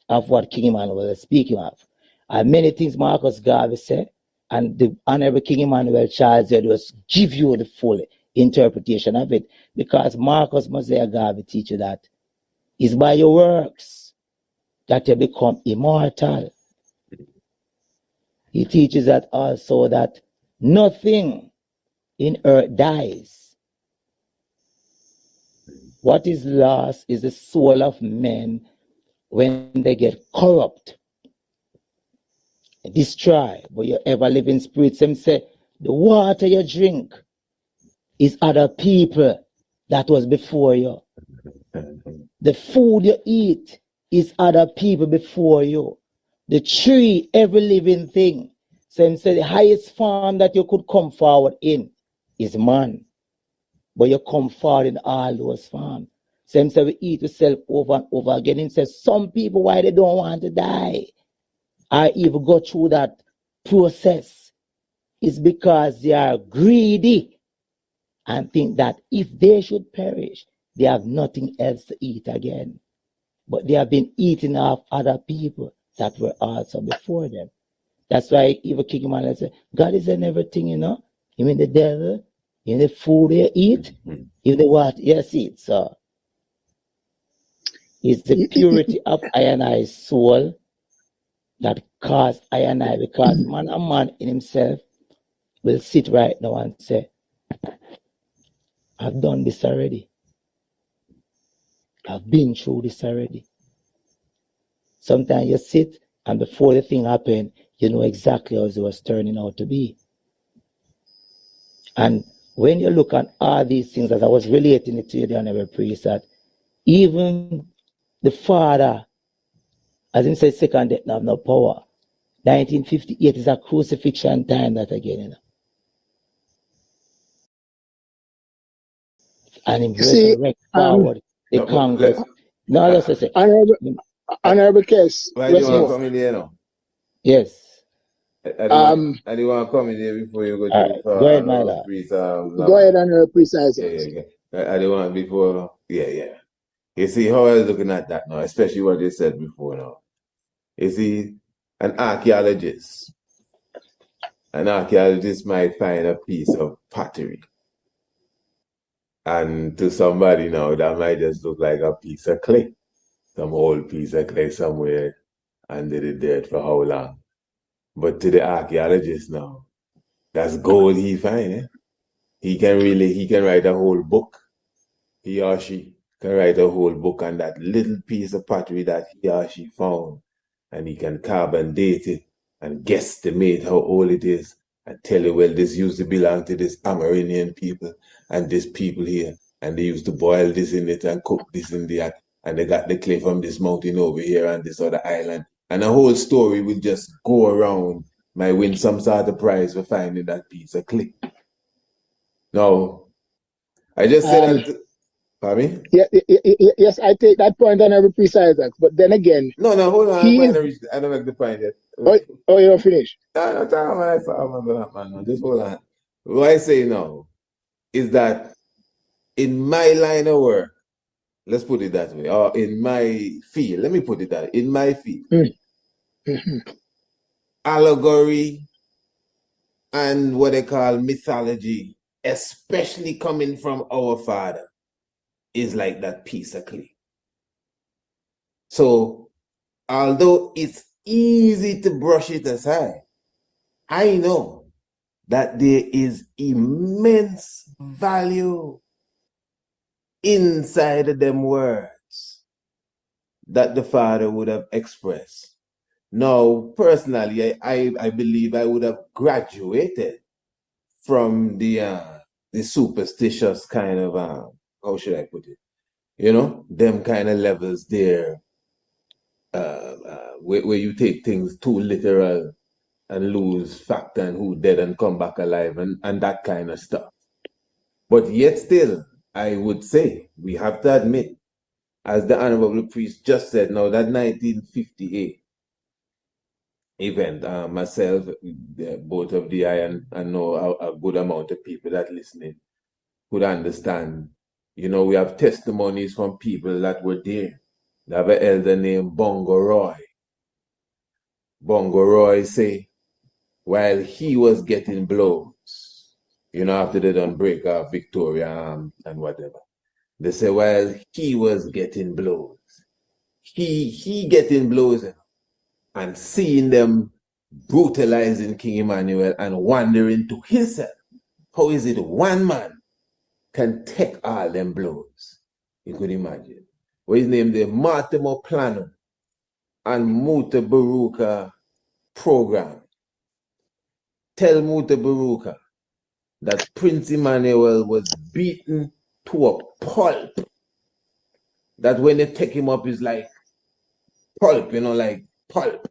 of what King Emmanuel is speaking of. And many things Marcus Garvey said, and the Honorable King Emmanuel Charles Edwards give you the full interpretation of it, because Marcus Mosiah Garvey teaches that it's by your works that you become immortal. He teaches that also, that nothing in earth dies. What is lost is the soul of men when they get corrupt, destroy. But you ever living spirits, them say, the water you drink is other people that was before you. The food you eat is other people before you. The tree, every living thing. So say the highest form that you could come forward in is man. But you come forward in all those forms. So say we eat yourself over and over again. He says some people, why they don't want to die, I even go through that process, is because they are greedy and think that if they should perish, they have nothing else to eat again. But they have been eating off other people that were also before them. That's why even King Emmanuel said, God is in everything, you know. You mean the devil, you mean the food you eat, you the what you see. So it's the purity of I and I's soul that caused I and I, because man a man in himself will sit right now and say, I've done this already. I've been through this already. Sometimes you sit and before the thing happened, you know exactly how it was turning out to be. And when you look at all these things, as I was relating it to you, the Honorable Priest, that even the Father, as he said, second death have no power. 1958 is a crucifixion time that again, you know. And him resurrect forward the Congress. No, let's say. Honorable case. Why do you want to come in here now? Yes. I don't want to come in here before you go to go ahead, my lord. Priest. Go ahead, Honorable Priest Isaacs. I don't want before. Yeah. You see how I was looking at that now, especially what you said before now. You see, an archaeologist might find a piece of pottery. And to somebody now, that might just look like a piece of clay. Some old piece of clay somewhere under the dirt for how long. But to the archaeologist now, that's gold he find. Eh? He can write a whole book. He or she can write a whole book on that little piece of pottery that he or she found. And he can carbon date it and guesstimate how old it is and tell you, well, this used to belong to this Amerindian people and this people here. And they used to boil this in it and cook this in there. And they got the clay from this mountain over here and this other island. And the whole story will just go around. Might win some sort of prize for finding that piece of clay. Now, I just said that. Pardon me? Yes, I take that point on every precise act. But then again, no, hold on. I don't like the point yet. Oh, you don't finish? No, man. Just hold on. What I say now is that in my line of work, let's put it that way, or in my field, let me put it that way, in my field, allegory and what they call mythology, especially coming from our Father, is like that piece of clay. So, although it's easy to brush it aside, I know that there is immense value inside of them words that the Father would have expressed. Now, personally, I believe I would have graduated from the superstitious kind of, how should I put it? You know, them kind of levels there, where you take things too literal and lose fact and who dead and come back alive and that kind of stuff. But yet still, I would say, we have to admit, as the Honorable Priest just said, now that 1958 event, myself, both of the I and know a good amount of people that listening could understand. You know, we have testimonies from people that were there. We have an elder named Bongo Roy. Bongo Roy say, while he was getting blows, you know, after they done break off Victoria and whatever, they say while he was getting blows, he getting blows and seeing them brutalizing King Emmanuel and wondering to himself, how is it one man can take all them blows? You could imagine. What is named the Martimo Plano and Muta Baruka program. Tell Muta Baruka that Prince Emmanuel was beaten to a pulp. That when they take him up, is like pulp, you know, like pulp.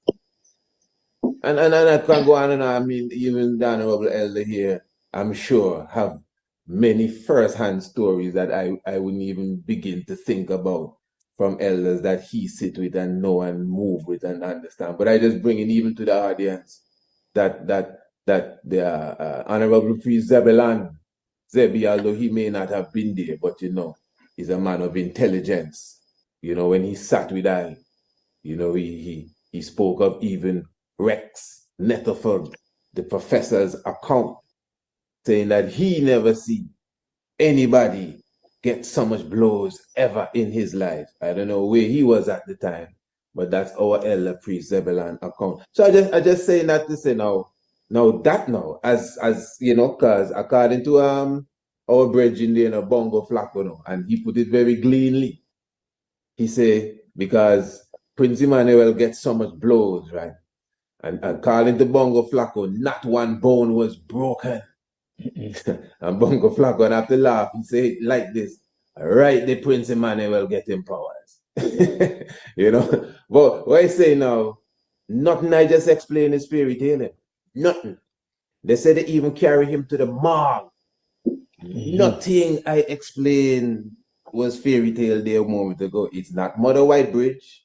And I can go on and on. I mean, even the Honorable Elder here, I'm sure, have many first-hand stories that I wouldn't even begin to think about from elders that he sit with and know and move with and understand. But I just bring it even to the audience that the Honorable Priest Zebi, although he may not have been there, but you know, he's a man of intelligence. You know, when he sat with I, you know, he spoke of even Rex Netherfield, the professor's account, saying that he never see anybody get so much blows ever in his life. I don't know where he was at the time, but that's our elder priest Zebulon account. So I just saying that to say now as you know, cause according to our brethren there, Bongo Flacco, and he put it very cleanly. He say because Prince Emmanuel gets so much blows, right? And according to Bongo Flacco, not one bone was broken. And Bongo Flacco, and have to laugh and say it like this. Right, the Prince Emmanuel getting powers. You know? But what I say now, nothing I just explain is fairy tale. Nothing. They said they even carry him to the morgue. Nothing I explained was fairy tale there a moment ago. It's not Mother White Bridge.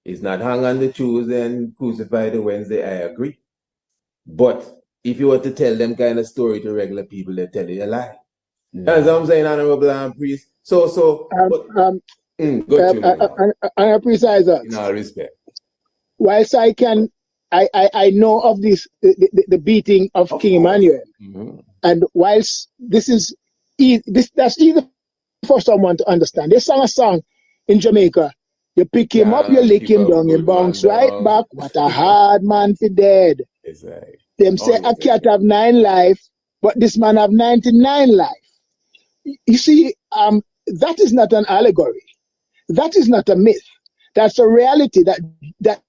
It's not hung on the Tuesday and crucified the Wednesday. I agree. But if you were to tell them kind of story to regular people, they tell you a lie. That's what I'm saying, Honorable Priest. So, Honorable Priest Isaac, in all respect. Whilst I know of this, the beating of King Emmanuel, and whilst that's easy for someone to understand. They sang a song in Jamaica. You pick him up, you lick him down, you bounce right back. What a hard man for dead. Exactly. Them say a cat have 9 life, but this man have 99 life. You see, that is not an allegory. That is not a myth. That's a reality that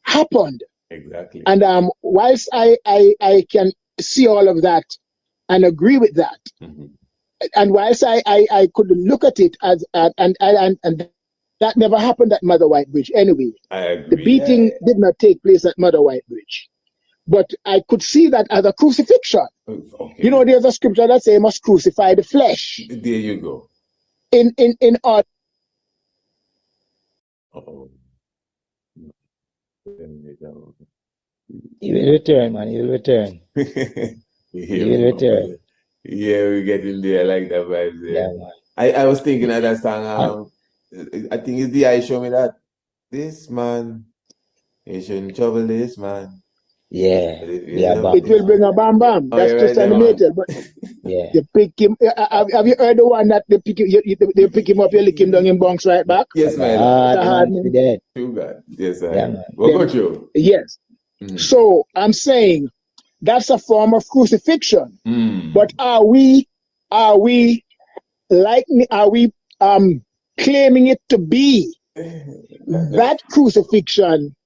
happened. Exactly. And whilst I can see all of that and agree with that, and whilst I could look at it as and that never happened at Mother White Bridge anyway. I agree. The beating did not take place at Mother White Bridge. But I could see that as a crucifixion. Okay. You know, there's a scripture that says you must crucify the flesh. There you go. In our He will return, man. He will return. He will return. Yeah, we get in there like that vibe there. Yeah, man. I was thinking of that song. I think it's the eye show me that this man, he shouldn't trouble this man. Yeah. It will bring a bam bam. That's just animated. But yeah. you pick him. Have you heard the one that they pick him up, you lick him down in bunks right back? Yes, man. Hard man. Dead. True God. Yes, I. Yeah, man. What about you? Yes. So I'm saying that's a form of crucifixion. But are we claiming it to be that crucifixion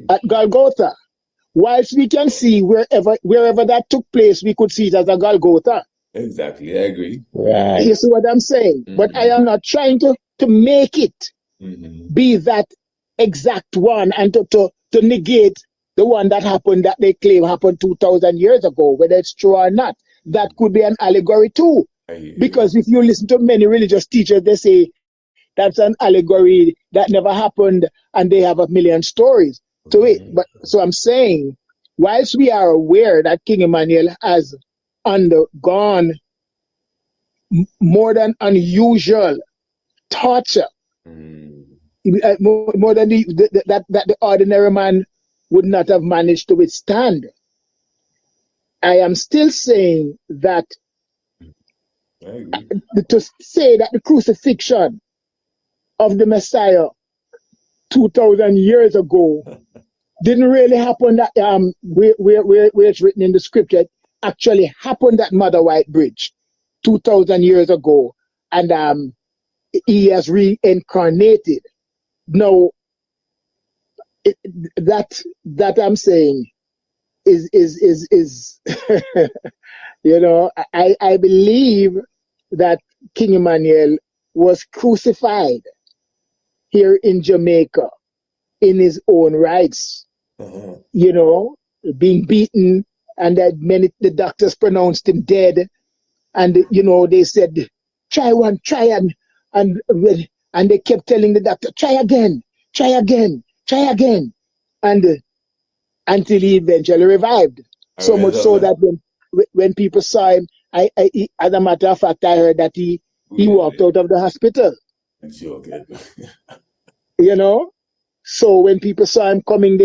at Golgotha? Whilst we can see wherever that took place, we could see it as a Golgotha. Exactly, I agree. Right. You see what I'm saying? But I am not trying to make it be that exact one and to negate the one that happened that they claim happened 2,000 years ago, whether it's true or not. That could be an allegory too. Because if you listen to many religious teachers, they say that's an allegory that never happened, and they have a million stories to it. But so I'm saying, whilst we are aware that King Emmanuel has undergone more than unusual torture, more than that the ordinary man would not have managed to withstand, I am still saying that to say that the crucifixion of the Messiah 2,000 years ago didn't really happen that where it's written in the scripture, it actually happened at Mother White Bridge 2,000 years ago, and he has reincarnated. Now, that I'm saying is you know, I believe that King Emmanuel was crucified here in Jamaica in his own rights, you know, being beaten, and that the doctors pronounced him dead, and you know, they said try and they kept telling the doctor try again, and until he eventually revived. So much so that when people saw him, as a matter of fact, I heard that he walked out of the hospital. Okay. You know, So when people saw him coming,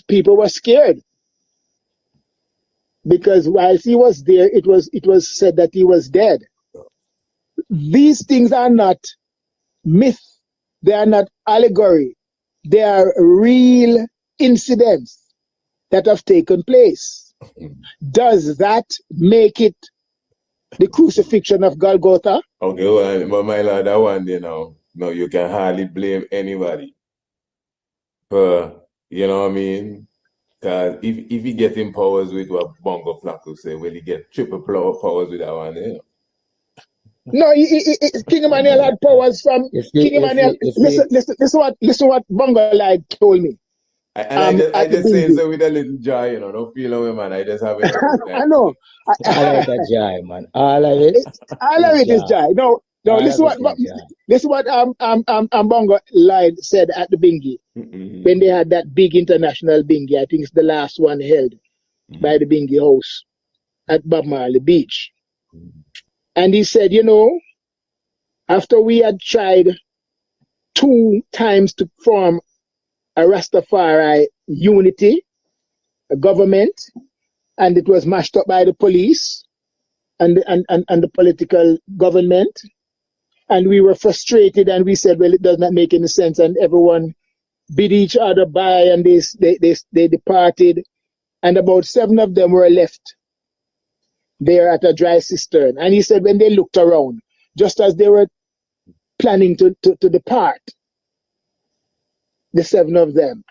people were scared. Because whilst he was there, it was said that he was dead. These things are not myth. They are not allegory. They are real incidents that have taken place. Does that make it the crucifixion of Golgotha? Okay, well, but my lord, that one, no, you can hardly blame anybody for, you know what I mean? Because if he getting powers with what Bongo Flacco say, will he get triple powers with that one? No, King Emmanuel had powers from King Emmanuel. Listen what Bongo like told me. I just say so with a little joy, don't feel away, man. I just have a good time. I know. All of that joy, man. All of it. All of it is joy. No. Listen what Bongo Lion said at the bingy when they had that big international bingy. I think it's the last one held by the bingy house at Bob Marley Beach. And he said, after we had tried 2 times to form a Rastafari unity, a government, and it was mashed up by the police and the political government. And we were frustrated and we said, well, it does not make any sense. And everyone bid each other bye and they departed. And about 7 of them were left there at a dry cistern. And he said when they looked around, just as they were planning to depart, the 7 of them,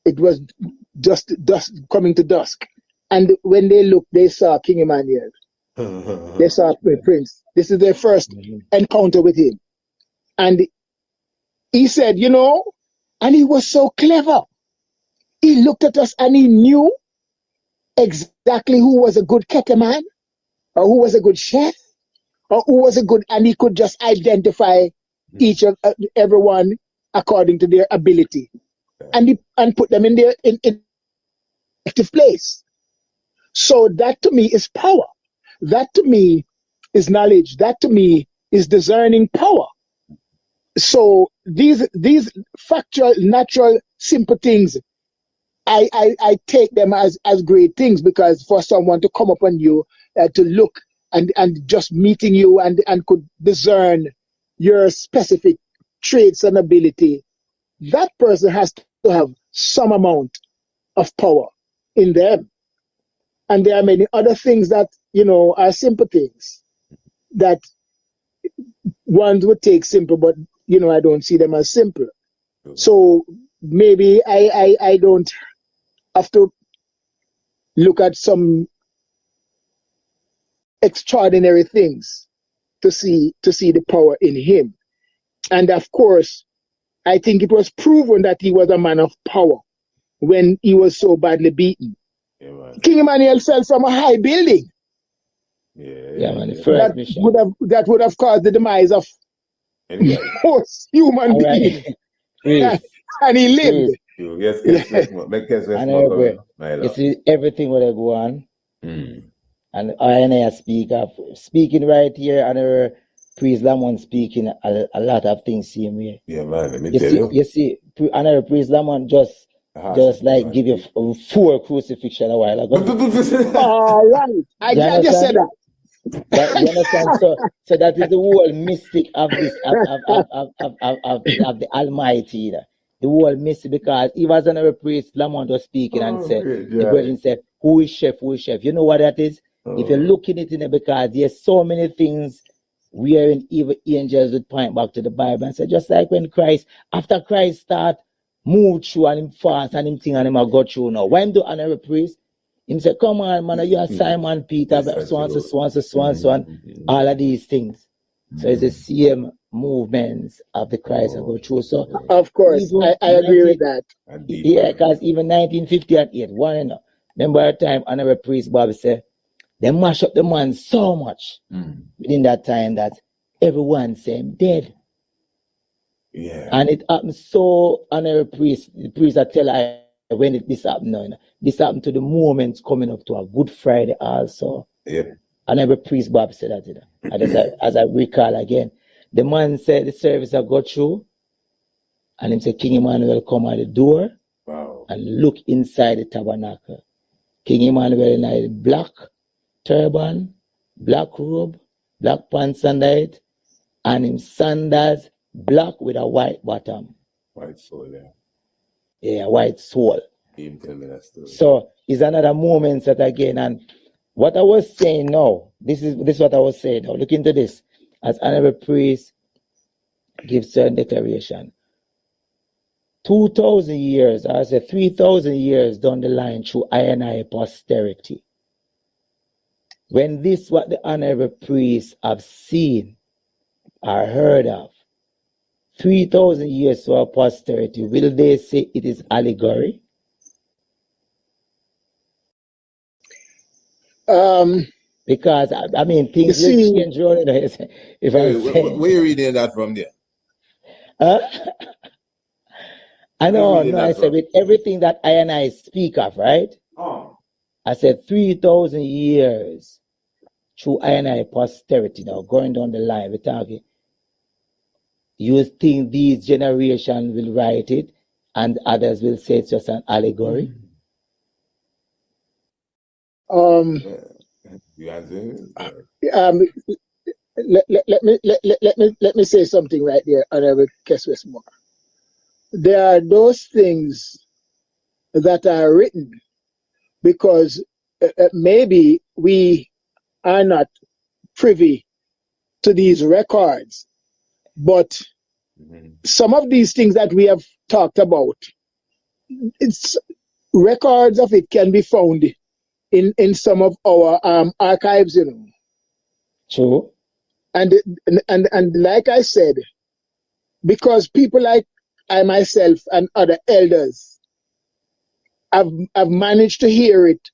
it was just dusk, coming to dusk. And when they looked, they saw King Emmanuel. They saw Prince. This is their first encounter with him. And he said, and he was so clever. He looked at us and he knew exactly who was a good keteman, or who was a good chef, or who was a good, and he could just identify each of everyone according to their ability, and put them in their active place. So that to me is power. That to me is knowledge. That to me is discerning power. So these factual, natural, simple things, I take them as great things, because for someone to come upon you, to look and just meeting you and could discern your specific traits and ability, that person has to have some amount of power in them. And there are many other things that, are simple things that ones would take simple, but, I don't see them as simple. So maybe I don't have to look at some extraordinary things to see the power in him. And of course, I think it was proven that he was a man of power when he was so badly beaten. Yeah, King Emmanuel fell from a high building. Man. The first mission. That would have caused the demise of most human beings. And he lived. Yes. You see, everything will go on. And I speaking right here, and our priest Lamont speaking a lot of things same way. Yeah, man, let me tell you. You see, and our priest Lamont just like give you 4 crucifixion a while ago. All right. I just said that. But you understand? So that is the whole mystic of this of the Almighty. The whole mystic, because he was another priest, Lamont was speaking and said, the brethren said, who is chef? You know what that is? If you're looking at it, because there's so many things wherein evil angels would point back to the Bible and say, just like when after Christ start move through and him fast and him thing and him a go through now. When do another priest? Him say, come on, man, you are Simon Peter, so on, all of these things. So it's the same movements of the Christ that go through. So of course, I agree with that. Yeah, because even 1950 and 81, remember a time another priest Bob said, they mash up the man so much within that time that everyone say him dead. Yeah. And it happened so another priest, the priest that tell I when this happened now, this happened to the moment coming up to a Good Friday also. Yeah. And every priest Bob said that. And as I recall again, the man said the service I got through, And him say King Emmanuel come at the door and look inside the tabernacle. King Emmanuel in a black turban, black robe, black pants and it, and him sandals black with a white bottom. White soul, yeah. Yeah, white soul. He tell me that story. So it's another moment that again, and what I was saying now, this is what I was saying now. Look into this. As honorable priest gives certain declaration. 2,000 years, I said 3,000 years down the line through I and I posterity. When this what the honorable priests have seen or heard of, 3,000 years to our posterity, will they say it is allegory? Because I mean things will change, you know, if I'm saying. Where you reading that from there? I know, no, I said with everything that I and I speak of, right? Oh. I said 3,000 years through I and I posterity now, going down the line, we're talking. You think these generations will write it and others will say it's just an allegory? Let me say something right there, and I will guess more. There are those things that are written because maybe we are not privy to these records, but some of these things that we have talked about, it's records of it can be found in some of our archives, you know. True. And like I said, because people like I myself and other elders have managed to hear it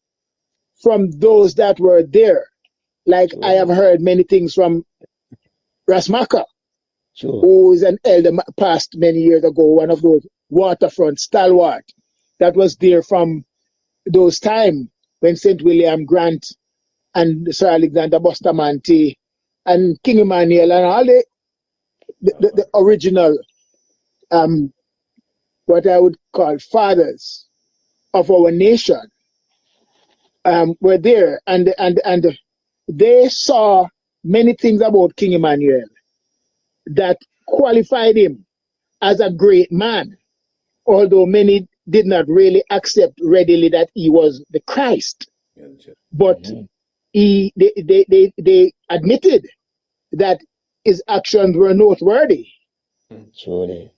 from those that were there. Like I have heard many things from Rasmaka, who is an elder passed many years ago, one of those waterfront stalwart that was there from those time when St. William Grant and Sir Alexander Bustamante and King Emmanuel and all the original what I would call fathers of our nation were there, and they saw many things about King Emmanuel that qualified him as a great man, although many did not really accept readily that he was the Christ. But they admitted that his actions were noteworthy. Truly.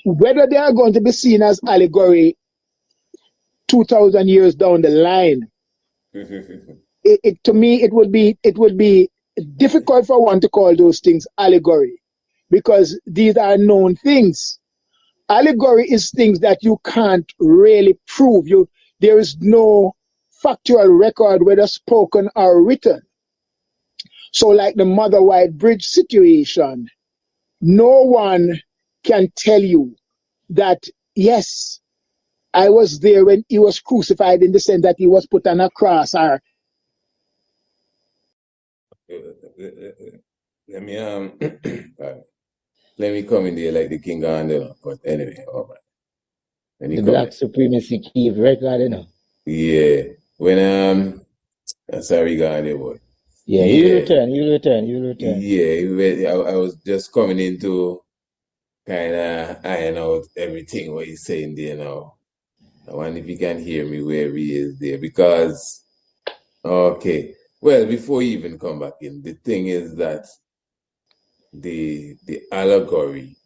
Whether they are going to be seen as allegory 2,000 years down the line, to me it would be difficult for one to call those things allegory, because these are known things. Allegory is things that you can't really prove. There is no factual record, whether spoken or written. So like the Mother White Bridge situation, no one can tell you that, yes, I was there when he was crucified, in the sense that he was put on a cross. Or let me let me come in there like the king and you know. But anyway, all right. The black supremacy key record, you know. Yeah. When sorry, God, boy. Yeah, you return. Yeah, I was just coming into kind of iron out everything what he's saying there now. I wonder if you can hear me where he is there, because okay. Well, before you even come back in, the thing is that the allegory